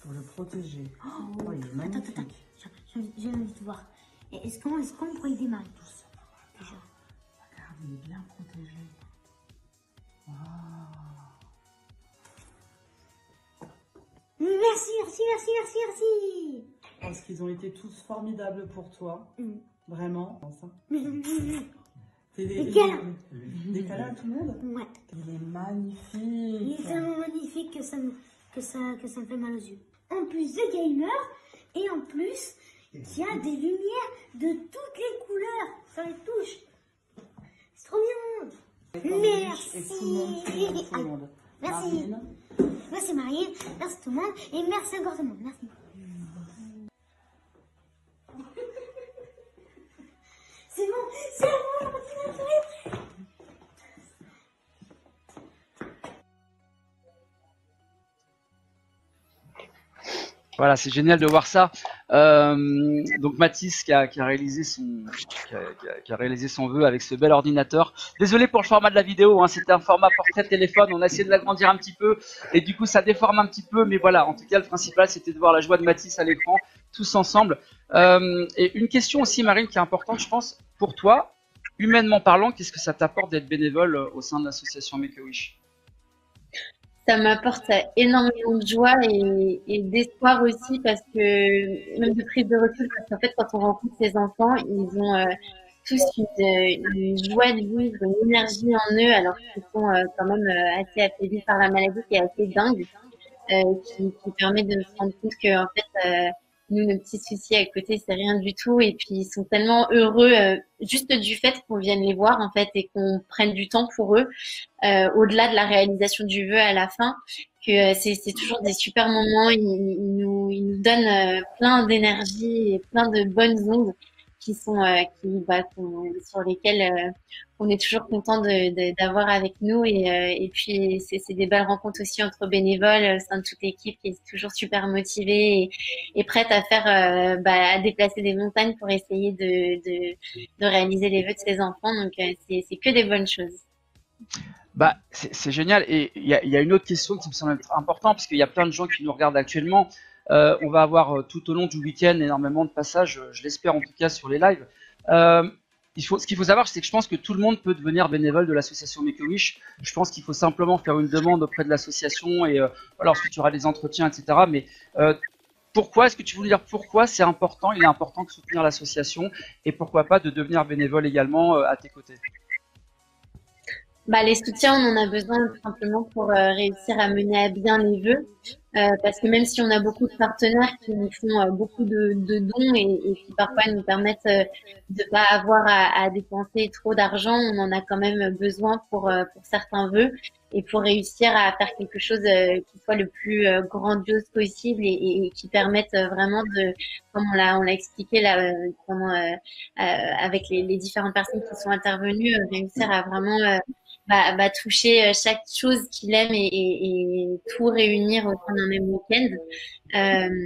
Pour le protéger. Oh, il est magnifique. Attends, j'ai envie de voir. Est-ce qu'on pourrait le démarrer tous déjà? Regarde, il est bien protégé. Wow. Merci. Parce qu'ils ont été tous formidables pour toi. Vraiment. Des câlins. Des câlins à tout le monde? Ouais. Il est magnifique. Il est tellement magnifique que ça me fait mal aux yeux. En plus de gamer, et en plus, il y a des lumières de toutes les couleurs. Ça les touche. C'est trop bien. Merci. Et tout le monde. Merci. Marine. Merci Marine. Merci tout le monde. Et merci encore tout le monde. Merci. C'est bon. Voilà, c'est génial de voir ça. Donc Mathis qui a réalisé son vœu avec ce bel ordinateur. Désolé pour le format de la vidéo, hein, c'était un format portrait téléphone. On a essayé de l'agrandir un petit peu et du coup ça déforme un petit peu, mais voilà. En tout cas, le principal c'était de voir la joie de Mathis à l'écran, tous ensemble. Et une question aussi, Marine, qui est importante, je pense, pour toi, humainement parlant, qu'est-ce que ça t'apporte d'être bénévole au sein de l'association Make-A-Wish? Ça m'apporte énormément de joie et d'espoir aussi parce que, même de prise de recul, parce qu'en fait, quand on rencontre ces enfants, ils ont tous une joie de vivre, une énergie en eux, alors qu'ils sont quand même assez affaiblis par la maladie qui est assez dingue, qui permet de se rendre compte que, en fait, nous, nos petits soucis à côté, c'est rien du tout. Et puis, ils sont tellement heureux, juste du fait qu'on vienne les voir, en fait, et qu'on prenne du temps pour eux, au-delà de la réalisation du vœu à la fin, que c'est toujours des super moments. Ils nous donnent plein d'énergie et plein de bonnes ondes qui sont, sur lesquelles on est toujours content d'avoir avec nous. Et puis, c'est des belles rencontres aussi entre bénévoles, au sein de toute l'équipe qui est toujours super motivée et prête à faire, à déplacer des montagnes pour essayer de réaliser les vœux de ses enfants. Donc, c'est que des bonnes choses. Bah, c'est génial. Et il y a une autre question qui me semble être importante, parce qu'il y a plein de gens qui nous regardent actuellement. On va avoir tout au long du week-end énormément de passages, je l'espère en tout cas sur les lives. Ce qu'il faut savoir, c'est que je pense que tout le monde peut devenir bénévole de l'association Make-A-Wish. Je pense qu'il faut simplement faire une demande auprès de l'association et voilà, ensuite tu auras des entretiens, etc. Mais pourquoi, est-ce que tu voulais dire pourquoi c'est important, il est important de soutenir l'association et pourquoi pas de devenir bénévole également à tes côtés? Les soutiens, on en a besoin tout simplement pour réussir à mener à bien les vœux. Parce que même si on a beaucoup de partenaires qui nous font beaucoup de dons et qui parfois nous permettent de pas avoir à dépenser trop d'argent, on en a quand même besoin pour certains vœux et pour réussir à faire quelque chose qui soit le plus grandiose possible et qui permette vraiment comme on l'a expliqué là, avec les différentes personnes qui sont intervenues, réussir à vraiment toucher chaque chose qu'il aime et tout réunir au sein d'un même week-end.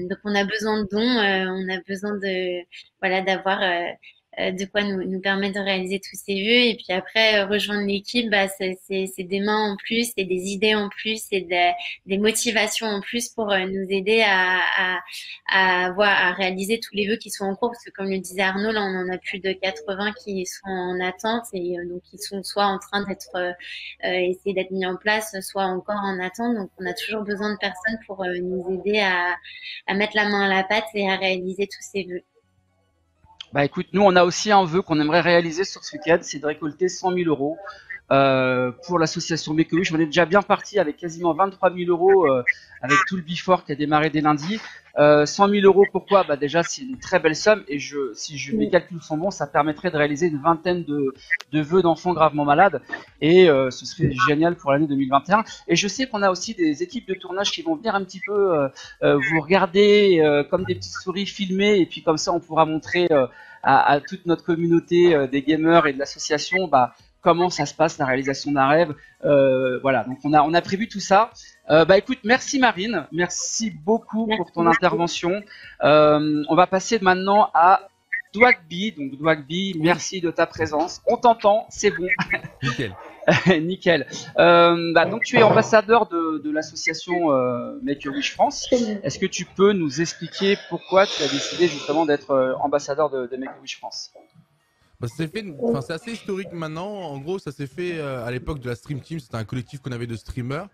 Donc on a besoin de dons, on a besoin d'avoir de quoi nous permettre de réaliser tous ces vœux. Et puis après, rejoindre l'équipe, c'est des mains en plus, c'est des idées en plus, c'est des motivations en plus pour nous aider à réaliser tous les vœux qui sont en cours. Parce que comme le disait Arnaud, là, on en a plus de 80 qui sont en attente et donc ils sont soit en train d'être essayer d'être mis en place, soit encore en attente. Donc on a toujours besoin de personnes pour nous aider à mettre la main à la pâte et à réaliser tous ces vœux. Bah écoute, nous on a aussi un vœu qu'on aimerait réaliser sur ce week-end, c'est de récolter 100 000 euros pour l'association Make-A-Wish. On est déjà bien parti avec quasiment 23 000 euros avec tout le before qui a démarré dès lundi. 100 000 euros, pourquoi? Bah déjà c'est une très belle somme et si mes calculs sont bons, ça permettrait de réaliser une vingtaine de vœux d'enfants gravement malades et ce serait génial pour l'année 2021. Et je sais qu'on a aussi des équipes de tournage qui vont venir un petit peu vous regarder comme des petites souris filmées et puis comme ça on pourra montrer à toute notre communauté des gamers et de l'association comment ça se passe la réalisation d'un rêve. Voilà, donc on a prévu tout ça. Écoute, merci Marine, merci beaucoup pour ton intervention. On va passer maintenant à Dwagby. Donc Dwagby, merci de ta présence. On t'entend, c'est bon. Nickel. Nickel. Donc tu es ambassadeur de l'association Make-A-Wish France. Est-ce que tu peux nous expliquer pourquoi tu as décidé justement d'être ambassadeur de Make-A-Wish France? C'est assez historique maintenant. En gros, ça s'est fait à l'époque de la Stream Team. C'était un collectif qu'on avait de streamers.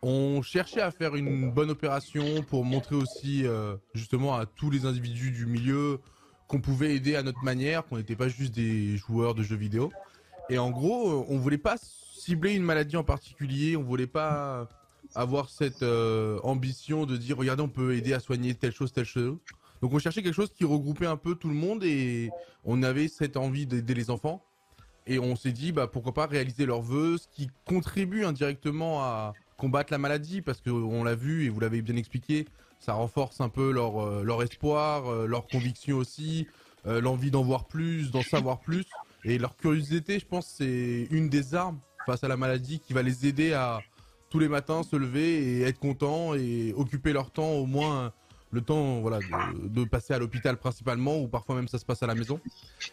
On cherchait à faire une bonne opération pour montrer aussi justement à tous les individus du milieu qu'on pouvait aider à notre manière, qu'on n'était pas juste des joueurs de jeux vidéo. Et en gros, on voulait pas cibler une maladie en particulier. On voulait pas avoir cette ambition de dire regardez, on peut aider à soigner telle chose, telle chose. Donc on cherchait quelque chose qui regroupait un peu tout le monde et on avait cette envie d'aider les enfants. Et on s'est dit pourquoi pas réaliser leurs vœux, ce qui contribue indirectement à combattre la maladie, parce qu'on l'a vu et vous l'avez bien expliqué, ça renforce un peu leur espoir, leur conviction aussi, l'envie d'en voir plus, d'en savoir plus. Et leur curiosité, je pense, c'est une des armes face à la maladie qui va les aider à tous les matins se lever et être contents et occuper leur temps au moins le temps de passer à l'hôpital principalement, ou parfois même ça se passe à la maison.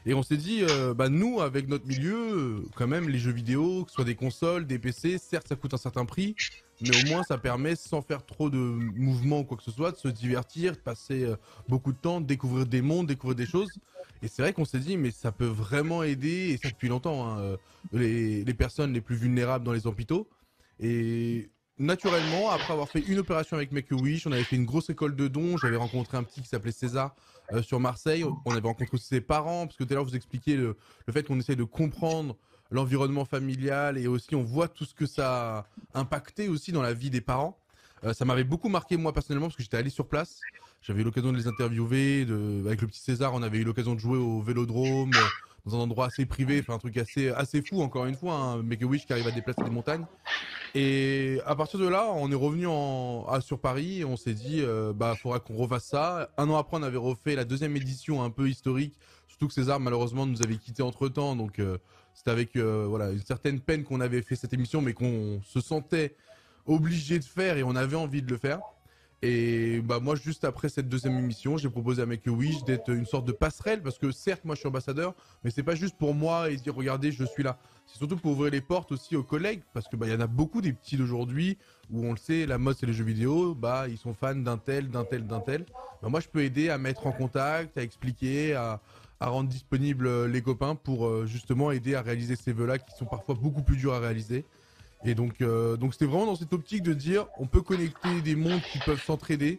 Et on s'est dit, nous, avec notre milieu, quand même, les jeux vidéo, que ce soit des consoles, des PC, certes ça coûte un certain prix, mais au moins ça permet, sans faire trop de mouvements ou quoi que ce soit, de se divertir, de passer beaucoup de temps, de découvrir des mondes, découvrir des choses. Et c'est vrai qu'on s'est dit, mais ça peut vraiment aider, et ça depuis longtemps, les personnes les plus vulnérables dans les hôpitaux. Et naturellement, après avoir fait une opération avec Make-A-Wish, on avait fait une grosse école de dons. J'avais rencontré un petit qui s'appelait César sur Marseille. On avait rencontré aussi ses parents, parce que tout à l'heure vous expliquiez le fait qu'on essaie de comprendre l'environnement familial, et aussi on voit tout ce que ça a impacté aussi dans la vie des parents. Ça m'avait beaucoup marqué moi personnellement, parce que j'étais allé sur place. J'avais eu l'occasion de les interviewer. Avec le petit César, on avait eu l'occasion de jouer au Vélodrome, dans un endroit assez privé, enfin un truc assez fou, encore une fois, un Make-A-Wish qui arrive à déplacer des montagnes. Et à partir de là, on est revenu sur Paris et on s'est dit, faudra qu'on refasse ça. Un an après, on avait refait la deuxième édition un peu historique, surtout que César, malheureusement, nous avait quittés entre-temps, donc c'était avec une certaine peine qu'on avait fait cette émission, mais qu'on se sentait obligé de faire et on avait envie de le faire. Et moi, juste après cette deuxième émission, j'ai proposé à Make-A-Wish d'être une sorte de passerelle, parce que certes, moi je suis ambassadeur, mais c'est pas juste pour moi et dire regardez, je suis là. C'est surtout pour ouvrir les portes aussi aux collègues, parce que y en a beaucoup des petits d'aujourd'hui où on le sait, la mode c'est les jeux vidéo, ils sont fans d'un tel. Moi, je peux aider à mettre en contact, à expliquer, à rendre disponibles les copains pour justement aider à réaliser ces vœux-là qui sont parfois beaucoup plus durs à réaliser. Et donc c'était vraiment dans cette optique de dire on peut connecter des mondes qui peuvent s'entraider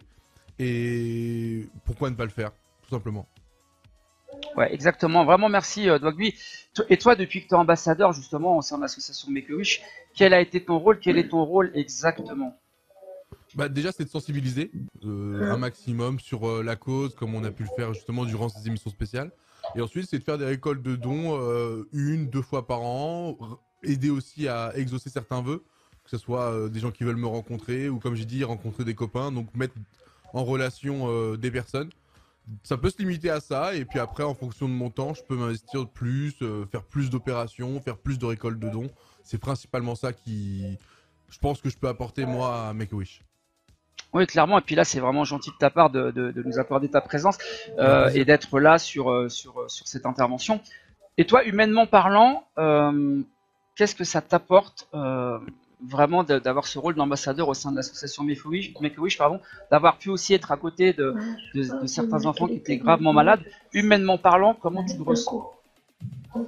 et pourquoi ne pas le faire, tout simplement. Ouais, exactement. Vraiment merci Dwagby. Et toi, depuis que tu es ambassadeur justement au sein de l'association Make-A-Wish, quel a été ton rôle? Quel est ton rôle exactement? Déjà, c'est de sensibiliser un maximum sur la cause, comme on a pu le faire justement durant ces émissions spéciales. Et ensuite, c'est de faire des récoltes de dons 1-2 fois par an, aider aussi à exaucer certains vœux, que ce soit des gens qui veulent me rencontrer ou, comme j'ai dit, rencontrer des copains, donc mettre en relation des personnes. Ça peut se limiter à ça, et puis après, en fonction de mon temps, je peux m'investir plus, faire plus d'opérations, faire plus de récoltes de dons. C'est principalement ça qui, je pense, que je peux apporter moi à Make-A-Wish. Oui, clairement. Et puis là, c'est vraiment gentil de ta part de nous accorder ta présence et d'être là sur cette intervention. Et toi, humainement parlant, qu'est-ce que ça t'apporte vraiment d'avoir ce rôle d'ambassadeur au sein de l'association Make-A-Wish, d'avoir pu aussi être à côté de certains enfants qui étaient gravement malades. Humainement parlant, comment tu le ressens?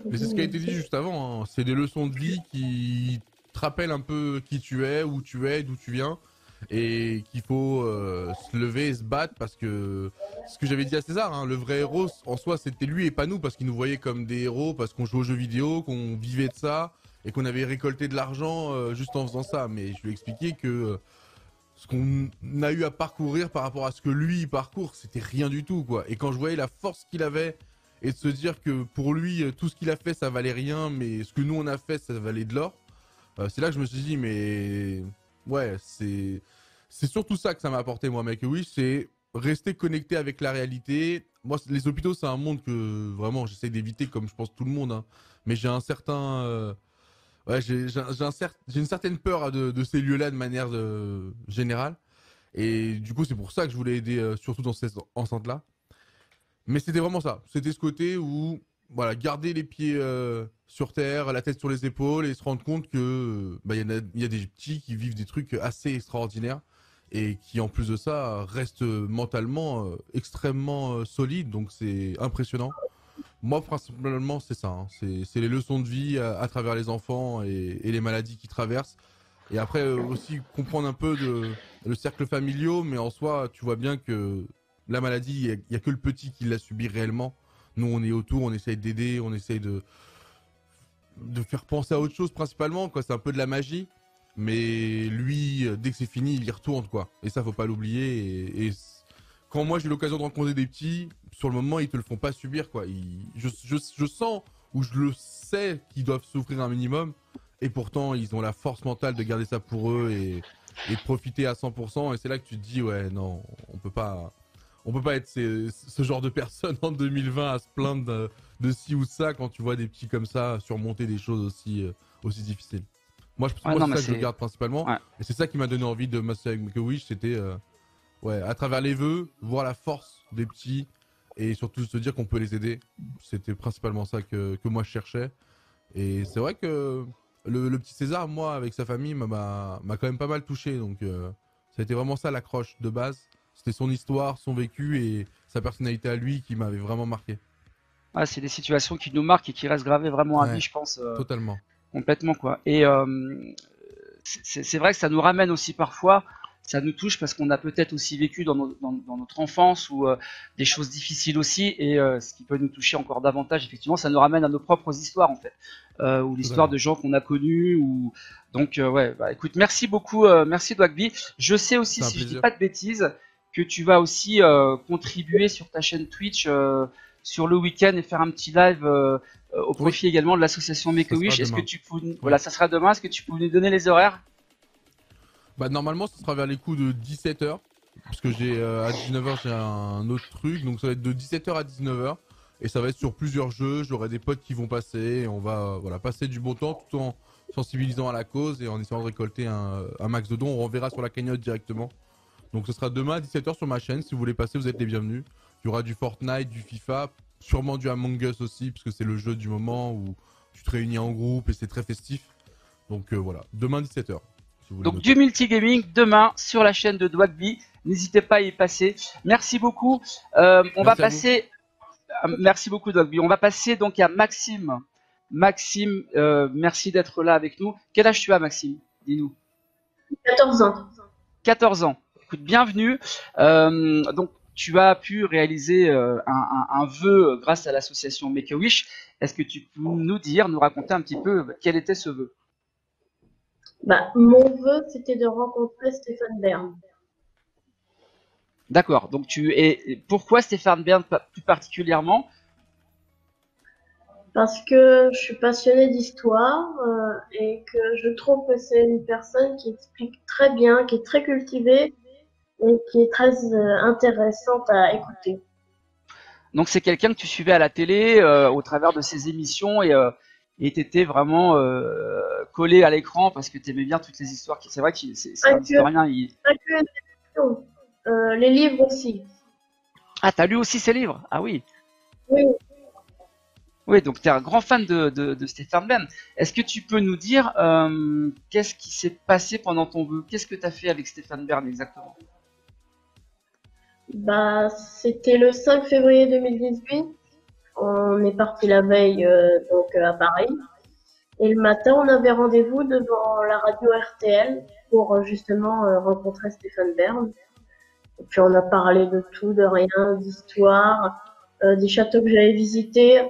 Mais c'est ce qui a été dit juste avant, hein. C'est des leçons de vie qui te rappellent un peu qui tu es, où tu es, d'où tu viens, et qu'il faut se lever et se battre, parce que ce que j'avais dit à César, hein, le vrai héros en soi c'était lui et pas nous, parce qu'il nous voyait comme des héros, parce qu'on jouait aux jeux vidéo, qu'on vivait de ça, et qu'on avait récolté de l'argent juste en faisant ça. Mais je lui ai expliqué que ce qu'on a eu à parcourir par rapport à ce que lui il parcourt, c'était rien du tout, quoi. Et quand je voyais la force qu'il avait, et de se dire que pour lui, tout ce qu'il a fait, ça valait rien, mais ce que nous on a fait, ça valait de l'or, c'est là que je me suis dit, mais ouais, c'est surtout ça que ça m'a apporté, moi, Make-A-Wish, c'est rester connecté avec la réalité. Moi, les hôpitaux, c'est un monde que vraiment j'essaie d'éviter, comme je pense tout le monde, hein. Mais j'ai un certain... j'ai une certaine peur de ces lieux-là de manière générale. Et du coup, c'est pour ça que je voulais aider, surtout dans cette enceinte-là. Mais c'était vraiment ça. C'était ce côté où, voilà, garder les pieds sur terre, la tête sur les épaules, et se rendre compte que il y a des petits qui vivent des trucs assez extraordinaires et qui, en plus de ça, restent mentalement extrêmement solides. Donc c'est impressionnant. Moi, principalement, c'est ça, hein. C'est les leçons de vie à travers les enfants et les maladies qu'ils traversent. Et après, aussi comprendre un peu le cercle familial, mais en soi, tu vois bien que la maladie, il n'y a que le petit qui l'a subi réellement. Nous, on est autour, on essaye d'aider, on essaye de faire penser à autre chose principalement, quoi. C'est un peu de la magie. Mais lui, dès que c'est fini, il y retourne, quoi. Et ça, faut pas l'oublier. Et quand moi j'ai l'occasion de rencontrer des petits, sur le moment ils te le font pas subir, quoi. Je sens, ou je le sais, qu'ils doivent souffrir un minimum, et pourtant ils ont la force mentale de garder ça pour eux et de profiter à 100%. Et c'est là que tu te dis ouais, non, on peut pas être ce genre de personne en 2020 à se plaindre de ci ou de ça quand tu vois des petits comme ça surmonter des choses aussi difficiles. Moi, c'est ça que je garde principalement, et c'est ça qui m'a donné envie de m'associer avec Make-A-Wish, c'était à travers les vœux, voir la force des petits et surtout se dire qu'on peut les aider. C'était principalement ça que moi je cherchais. Et c'est vrai que le petit César, moi, avec sa famille, m'a quand même pas mal touché. Donc ça a été vraiment ça l'accroche de base. C'était son histoire, son vécu et sa personnalité à lui qui m'avait vraiment marqué. Ah, c'est des situations qui nous marquent et qui restent gravées vraiment à vie, je pense. Totalement. Complètement, quoi. Et c'est vrai que ça nous ramène aussi parfois, ça nous touche parce qu'on a peut-être aussi vécu dans notre enfance ou des choses difficiles aussi, et ce qui peut nous toucher encore davantage, effectivement, ça nous ramène à nos propres histoires, en fait, ou l'histoire de gens qu'on a connus. Donc, écoute, merci beaucoup, merci Dwagby. Je sais aussi, si je dis pas de bêtises, que tu vas aussi contribuer sur ta chaîne Twitch sur le week-end et faire un petit live au profit également de l'association Make-A-Wish. Est-ce que tu peux, voilà, ça sera demain. Est-ce que tu peux nous donner les horaires? Bah normalement, ce sera vers les coups de 17h. Parce que j'ai à 19h j'ai un autre truc, donc ça va être de 17h à 19h. Et ça va être sur plusieurs jeux, j'aurai des potes qui vont passer, et on va voilà, passer du bon temps tout en sensibilisant à la cause et en essayant de récolter un max de dons. On renverra sur la cagnotte directement. Donc ce sera demain à 17h sur ma chaîne, si vous voulez passer, vous êtes les bienvenus. Il y aura du Fortnite, du FIFA, sûrement du Among Us aussi, parce que c'est le jeu du moment où tu te réunis en groupe et c'est très festif. Donc voilà, demain 17h. Donc du multigaming demain sur la chaîne de Dwagby. N'hésitez pas à y passer. Merci beaucoup. On va passer. Merci beaucoup Dwagby. On va passer donc à Maxime. Maxime, merci d'être là avec nous. Quel âge tu as, Maxime? Dis-nous. 14 ans. 14 ans. Écoute, bienvenue. Donc tu as pu réaliser un vœu grâce à l'association Make-A-Wish. Est-ce que tu peux nous raconter un petit peu quel était ce vœu? Bah, mon vœu, c'était de rencontrer Stéphane Bern. D'accord. Donc pourquoi Stéphane Bern plus particulièrement? Parce que je suis passionnée d'histoire et que je trouve que c'est une personne qui explique très bien, qui est très cultivée et qui est très intéressante à écouter. Donc c'est quelqu'un que tu suivais à la télé au travers de ses émissions et t'étais vraiment collé à l'écran parce que t'aimais bien toutes les histoires. C'est vrai que c'est un historien. Les livres aussi. Ah, t'as lu aussi ses livres? Ah oui. Oui. Oui, donc tu es un grand fan de Stéphane Bern. Est-ce que tu peux nous dire qu'est-ce qui s'est passé pendant ton vœu? Qu'est-ce que tu as fait avec Stéphane Bern exactement? Bah, c'était le 5 février 2018. On est parti la veille donc à Paris. Et le matin, on avait rendez-vous devant la radio RTL pour justement rencontrer Stéphane Bern. Et puis on a parlé de tout, de rien, d'histoire, des châteaux que j'avais visités,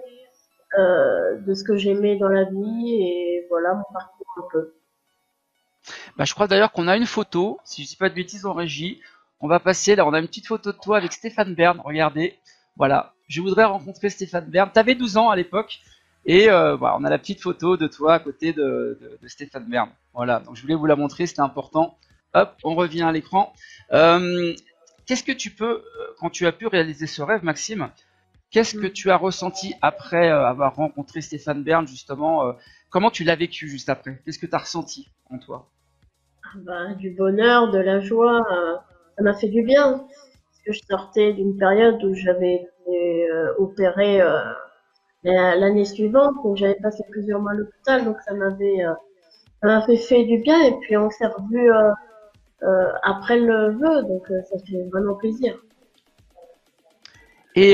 de ce que j'aimais dans la vie et voilà mon parcours un peu. Bah, je crois d'ailleurs qu'on a une photo, si je dis pas de bêtises en régie. On va passer là, on a une petite photo de toi avec Stéphane Bern. Regardez, voilà. Je voudrais rencontrer Stéphane Bern. Tu avais 12 ans à l'époque. Et voilà, on a la petite photo de toi à côté de Stéphane Bern. Voilà, donc je voulais vous la montrer, c'était important. Hop, on revient à l'écran. Qu'est-ce que tu peux, quand tu as pu réaliser ce rêve, Maxime, qu'est-ce que tu as ressenti après avoir rencontré Stéphane Bern, justement comment tu l'as vécu juste après? Qu'est-ce que tu as ressenti en toi? Bah, du bonheur, de la joie, ça m'a fait du bien. Parce que je sortais d'une période où j'avais été opérée l'année suivante, donc j'avais passé plusieurs mois à l'hôpital, donc ça m'a fait du bien. Et puis on s'est revus après le vœu, donc ça fait vraiment plaisir. Et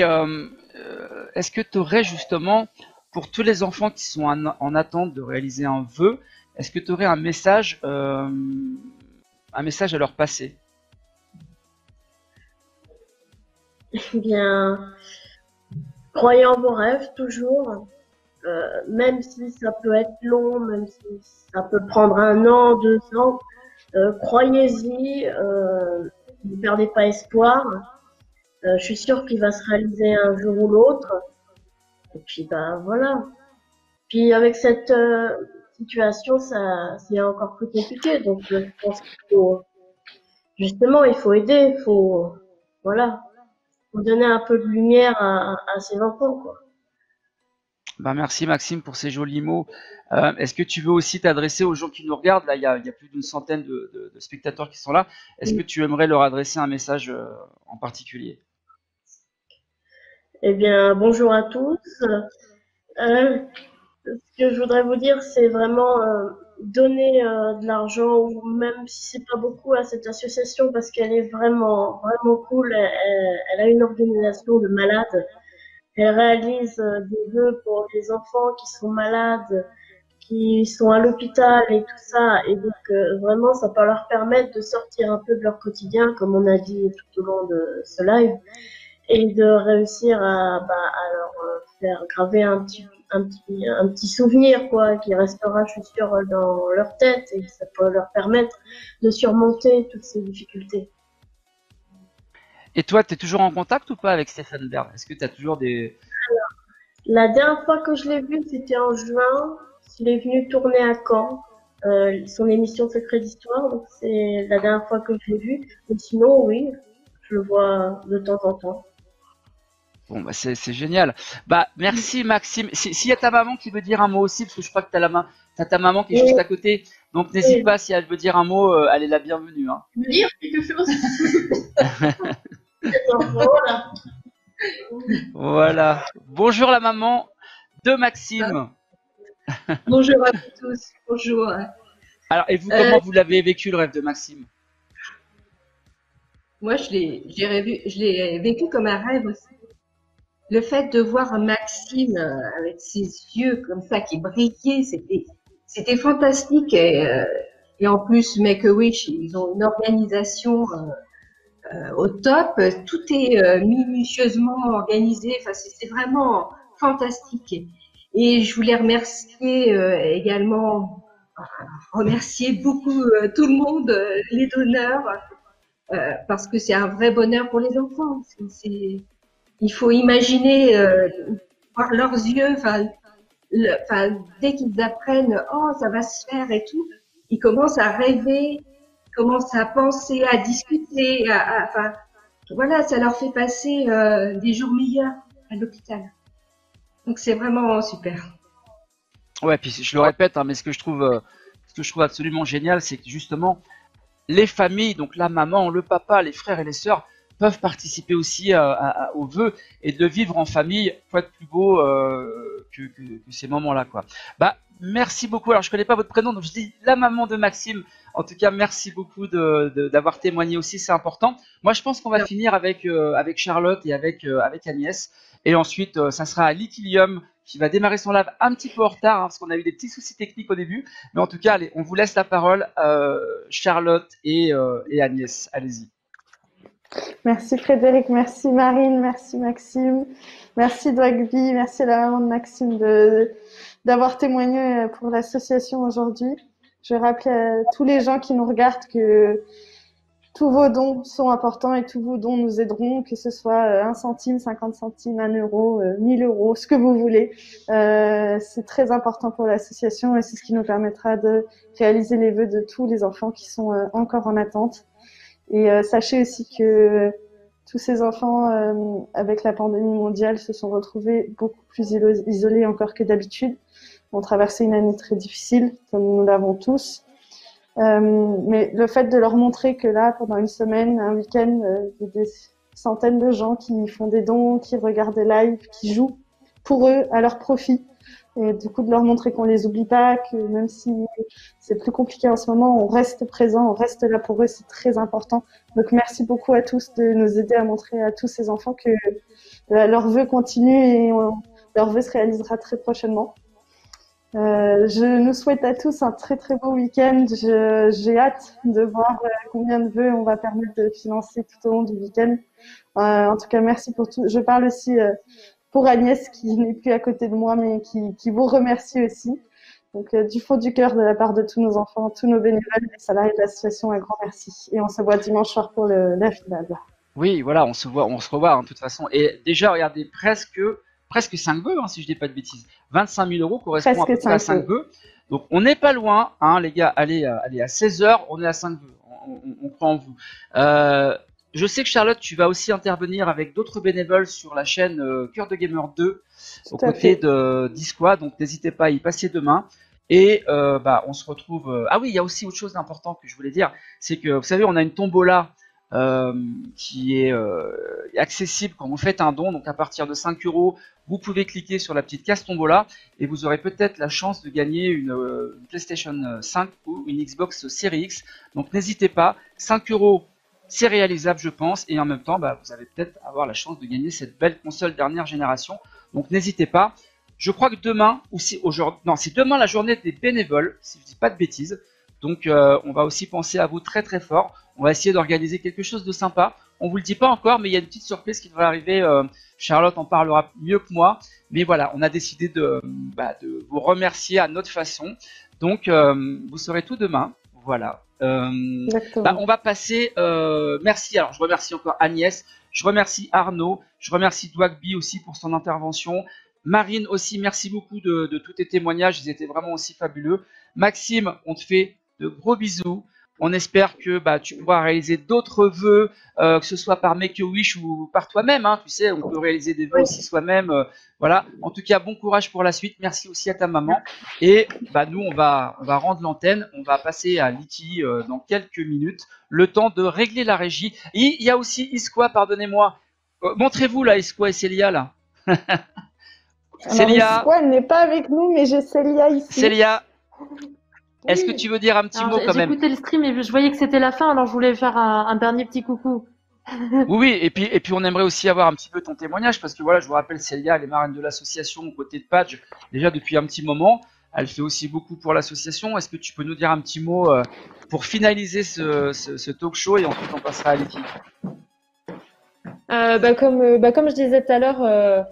est-ce que tu aurais justement, pour tous les enfants qui sont en attente de réaliser un vœu, est-ce que tu aurais un message à leur passer? Eh bien, croyez en vos rêves toujours, même si ça peut être long, même si ça peut prendre 1 an, 2 ans, croyez-y, ne perdez pas espoir. Je suis sûre qu'il va se réaliser un jour ou l'autre. Et puis bah voilà. Puis avec cette situation, c'est encore plus compliqué. Donc je pense qu'il faut justement, il faut aider, faut donner un peu de lumière à ces enfants, quoi. Ben merci Maxime pour ces jolis mots. Est-ce que tu veux aussi t'adresser aux gens qui nous regardent? Là, il y a plus d'une centaine de spectateurs qui sont là. Est-ce que tu aimerais leur adresser un message en particulier? Eh bien, bonjour à tous. Ce que je voudrais vous dire, c'est vraiment donner de l'argent, ou même si c'est pas beaucoup, à cette association parce qu'elle est vraiment, vraiment cool. Elle a une organisation de malades. Elle réalise des vœux pour les enfants qui sont malades, qui sont à l'hôpital et tout ça. Et donc, vraiment, ça peut leur permettre de sortir un peu de leur quotidien, comme on a dit tout au long de ce live, et de réussir à leur faire graver un petit souvenir, quoi, qui restera, je suis sûre, dans leur tête, et ça peut leur permettre de surmonter toutes ces difficultés. Et toi, tu es toujours en contact ou pas avec Stéphane Bern? Est-ce que tu as toujours des... La dernière fois que je l'ai vu, c'était en juin. Il est venu tourner à Caen, son émission Secret d'Histoire. Donc c'est la dernière fois que je l'ai vu. Mais sinon, oui, je le vois de temps en temps. Bon, bah c'est génial. Bah, merci Maxime. S'il y a ta maman qui veut dire un mot aussi, parce que je crois que t'as ta maman qui est juste à côté, donc n'hésite pas, si elle veut dire un mot, elle est la bienvenue. Hein. Me dire quelque chose. Voilà. Voilà. Bonjour la maman de Maxime. Bonjour à vous tous. Bonjour. Alors, et vous, comment vous l'avez vécu le rêve de Maxime? Moi, je l'ai vécu comme un rêve aussi. Le fait de voir Maxime avec ses yeux comme ça qui brillaient, c'était fantastique. Et en plus, Make-A-Wish, ils ont une organisation au top. Tout est minutieusement organisé. Enfin, c'est vraiment fantastique. Et je voulais remercier également, remercier beaucoup tout le monde, les donneurs, parce que c'est un vrai bonheur pour les enfants. Il faut imaginer voir leurs yeux, dès qu'ils apprennent, oh, ça va se faire et tout, ils commencent à rêver, ils commencent à penser, à discuter, voilà, ça leur fait passer des jours meilleurs à l'hôpital. Donc c'est vraiment super. Ouais, puis je le répète, hein, mais ce que je trouve absolument génial, c'est que justement, les familles, donc la maman, le papa, les frères et les sœurs, peuvent participer aussi aux vœux et de le vivre en famille, quoi de plus beau que ces moments-là, quoi. Bah, merci beaucoup. Alors, je connais pas votre prénom, donc je dis la maman de Maxime. En tout cas, merci beaucoup d'avoir témoigné aussi, c'est important. Moi, je pense qu'on va finir avec Charlotte et avec Agnès. Et ensuite, ça sera Litilium qui va démarrer son live un petit peu en retard, hein, parce qu'on a eu des petits soucis techniques au début. Mais en tout cas, allez, on vous laisse la parole, Charlotte et Agnès. Allez-y. Merci Frédéric, merci Marine, merci Maxime, merci Dwagby, merci à la maman de Maxime d'avoir témoigné pour l'association aujourd'hui. Je vais rappeler à tous les gens qui nous regardent que tous vos dons sont importants et tous vos dons nous aideront, que ce soit 1 centime, 50 centimes, 1 euro, 1000 euros, ce que vous voulez. C'est très important pour l'association et c'est ce qui nous permettra de réaliser les vœux de tous les enfants qui sont encore en attente. Et sachez aussi que tous ces enfants, avec la pandémie mondiale, se sont retrouvés beaucoup plus isolés encore que d'habitude. Ont traversé une année très difficile, comme nous l'avons tous. Mais le fait de leur montrer que là, pendant une semaine, un week-end, il y a des centaines de gens qui font des dons, qui regardent des lives, qui jouent pour eux, à leur profit. Et du coup, de leur montrer qu'on les oublie pas, que même si c'est plus compliqué en ce moment, on reste présent, on reste là pour eux, c'est très important. Donc, merci beaucoup à tous de nous aider à montrer à tous ces enfants que leur vœu continue et leur vœu se réalisera très prochainement. Je nous souhaite à tous un très très beau week-end. J'ai hâte de voir combien de vœux on va permettre de financer tout au long du week-end. En tout cas, merci pour tout. Je parle aussi pour Agnès qui n'est plus à côté de moi, mais qui vous remercie aussi. Donc, du fond du cœur de la part de tous nos enfants, tous nos bénévoles, les salariés de l'association, un grand merci. Et on se voit dimanche soir pour la finale. Oui, voilà, on se revoit hein, de toute façon. Et déjà, regardez, presque 5 vœux, hein, si je dis pas de bêtises. 25 000 euros correspond presque à peu près à 5 vœux. Donc, on n'est pas loin, hein, les gars. Allez à 16 h, on est à 5 vœux. On croit en vous. Je sais que Charlotte, tu vas aussi intervenir avec d'autres bénévoles sur la chaîne Cœur de Gamer 2, aux côtés de Discord, donc n'hésitez pas à y passer demain. Et on se retrouve... Ah oui, il y a aussi autre chose d'important que je voulais dire, c'est que, vous savez, on a une tombola qui est accessible quand vous faites un don, donc à partir de 5 euros, vous pouvez cliquer sur la petite case tombola, et vous aurez peut-être la chance de gagner une PlayStation 5 ou une Xbox Series X, donc n'hésitez pas, 5 euros, c'est réalisable je pense, et en même temps vous allez peut-être avoir la chance de gagner cette belle console dernière génération, donc n'hésitez pas. Je crois que demain, ou si aujourd'hui, non, c'est demain la journée des bénévoles, si je dis pas de bêtises, donc on va aussi penser à vous très très fort, on va essayer d'organiser quelque chose de sympa, on vous le dit pas encore, mais il y a une petite surprise qui devrait arriver, Charlotte en parlera mieux que moi, mais voilà, on a décidé de vous remercier à notre façon, donc vous saurez tout demain, voilà. On va passer, merci, alors je remercie encore Agnès, Je remercie Arnaud, je remercie Dwagby aussi pour son intervention. Marine aussi, merci beaucoup de tous tes témoignages, ils étaient vraiment aussi fabuleux. Maxime, on te fait de gros bisous. On espère que tu pourras réaliser d'autres vœux, que ce soit par Make-A-Wish ou par toi-même. Hein, tu sais, on peut réaliser des vœux aussi soi-même. Voilà. En tout cas, bon courage pour la suite. Merci aussi à ta maman. Et nous, on va rendre l'antenne. On va passer à Liti dans quelques minutes. Le temps de régler la régie. Et il y a aussi Iskwa, pardonnez-moi. Montrez-vous là, Iskwa et Célia là. Célia. Iskwa, elle n'est pas avec nous, mais j'ai Célia ici. Célia. Est-ce que tu veux dire un petit mot quand même? J'ai écouté le stream et je voyais que c'était la fin, alors je voulais faire un dernier petit coucou. Oui, et puis on aimerait aussi avoir un petit peu ton témoignage, parce que voilà, je vous rappelle, Célia, elle est marraine de l'association aux côtés de Padge, déjà depuis un petit moment. Elle fait aussi beaucoup pour l'association. Est-ce que tu peux nous dire un petit mot pour finaliser ce talk show et ensuite on passera à l'équipe? Comme je disais tout à l'heure,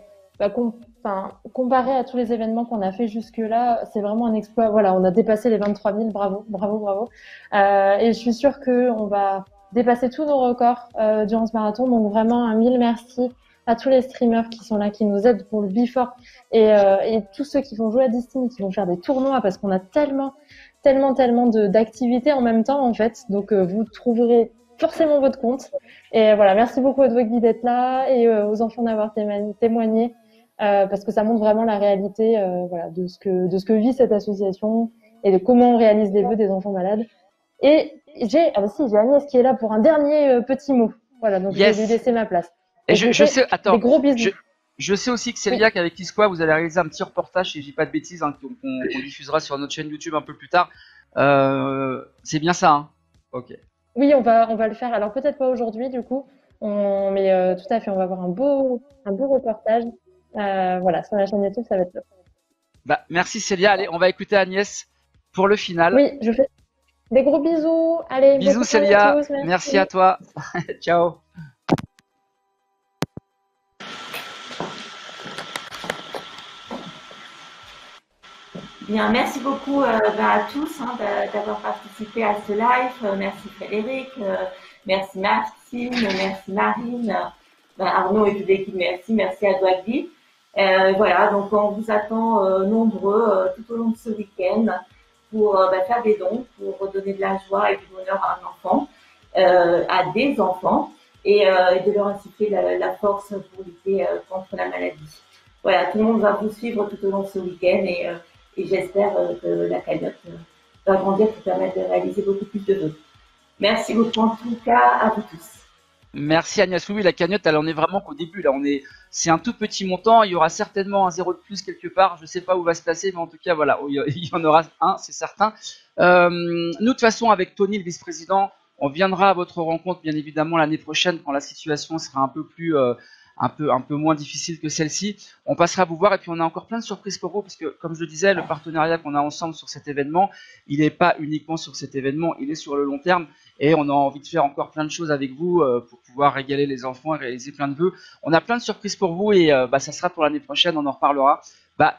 comparé à tous les événements qu'on a fait jusque-là, c'est vraiment un exploit. Voilà, on a dépassé les 23 000, bravo. Et je suis sûre qu'on va dépasser tous nos records durant ce marathon. Donc vraiment, un mille merci à tous les streamers qui sont là, qui nous aident pour le Before et tous ceux qui vont jouer à Destiny, qui vont faire des tournois parce qu'on a tellement d'activités en même temps en fait. Donc vous trouverez forcément votre compte. Et voilà, merci beaucoup à Dwagby d'être là et aux enfants d'avoir témoigné. Parce que ça montre vraiment la réalité de ce que vit cette association et de comment on réalise les vœux des enfants malades. Et j'ai Agnès qui est là pour un dernier petit mot. Voilà, donc je vais lui laisser ma place. Et je sais, attends, des gros bisous. Je sais aussi que Célia, qu'avec Iskwa, vous allez réaliser un petit reportage, si je dis pas de bêtises, hein, qu'on diffusera sur notre chaîne YouTube un peu plus tard. C'est bien ça, hein? Ok. Oui, on va le faire. Alors peut-être pas aujourd'hui du coup, mais tout à fait, on va avoir un beau reportage. Voilà, sur la chaîne YouTube, ça va être top. Merci Célia. Allez, on va écouter Agnès pour le final. Oui, je fais des gros bisous. Allez, bisous Célia. À tous, merci à toi. Ciao. Bien, merci beaucoup à tous d'avoir participé à ce live. Merci Frédéric, merci Maxime, merci Marine, Arnaud et toute l'équipe, merci à Dwagby. Voilà, donc on vous attend nombreux tout au long de ce week-end pour faire des dons, pour donner de la joie et du bonheur à un enfant, à des enfants, et de leur insuffler la force pour lutter contre la maladie. Voilà, tout le monde va vous suivre tout au long de ce week-end et j'espère que la cagnotte va grandir pour permettre de réaliser beaucoup plus de vœux. Merci beaucoup en tout cas à vous tous. Merci Agnès. Oui, la cagnotte, elle en est vraiment qu'au début. Là, c'est un tout petit montant. Il y aura certainement un zéro de plus quelque part. Je ne sais pas où va se placer, mais en tout cas, voilà, il y en aura un, c'est certain. Nous, de toute façon, avec Tony, le vice-président, on viendra à votre rencontre, bien évidemment, l'année prochaine, quand la situation sera un peu plus, un peu moins difficile que celle-ci. On passera vous voir et puis on a encore plein de surprises pour vous parce que, comme je le disais, le partenariat qu'on a ensemble sur cet événement, il n'est pas uniquement sur cet événement, il est sur le long terme. Et on a envie de faire encore plein de choses avec vous pour pouvoir régaler les enfants et réaliser plein de vœux. On a plein de surprises pour vous et ça sera pour l'année prochaine, on en reparlera.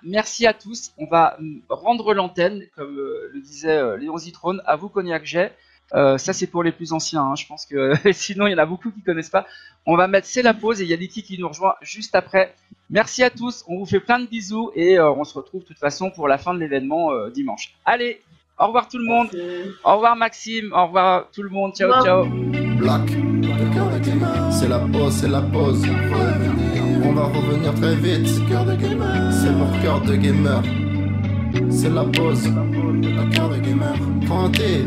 Merci à tous. On va rendre l'antenne, comme le disait Léon Zitrone, à vous Cognac Jet. Ça c'est pour les plus anciens, hein. Je pense que sinon il y en a beaucoup qui connaissent pas. On va mettre c'est la pause et il y a Liki qui nous rejoint juste après. Merci à tous, on vous fait plein de bisous et on se retrouve de toute façon pour la fin de l'événement dimanche. Allez, au revoir tout le monde. Au revoir Maxime, au revoir tout le monde. Ciao, ciao. Black. C'est la pause, c'est la pause. On va revenir très vite. C'est leur cœur de gamer. C'est la pause. Le cœur de gamer. Pointé.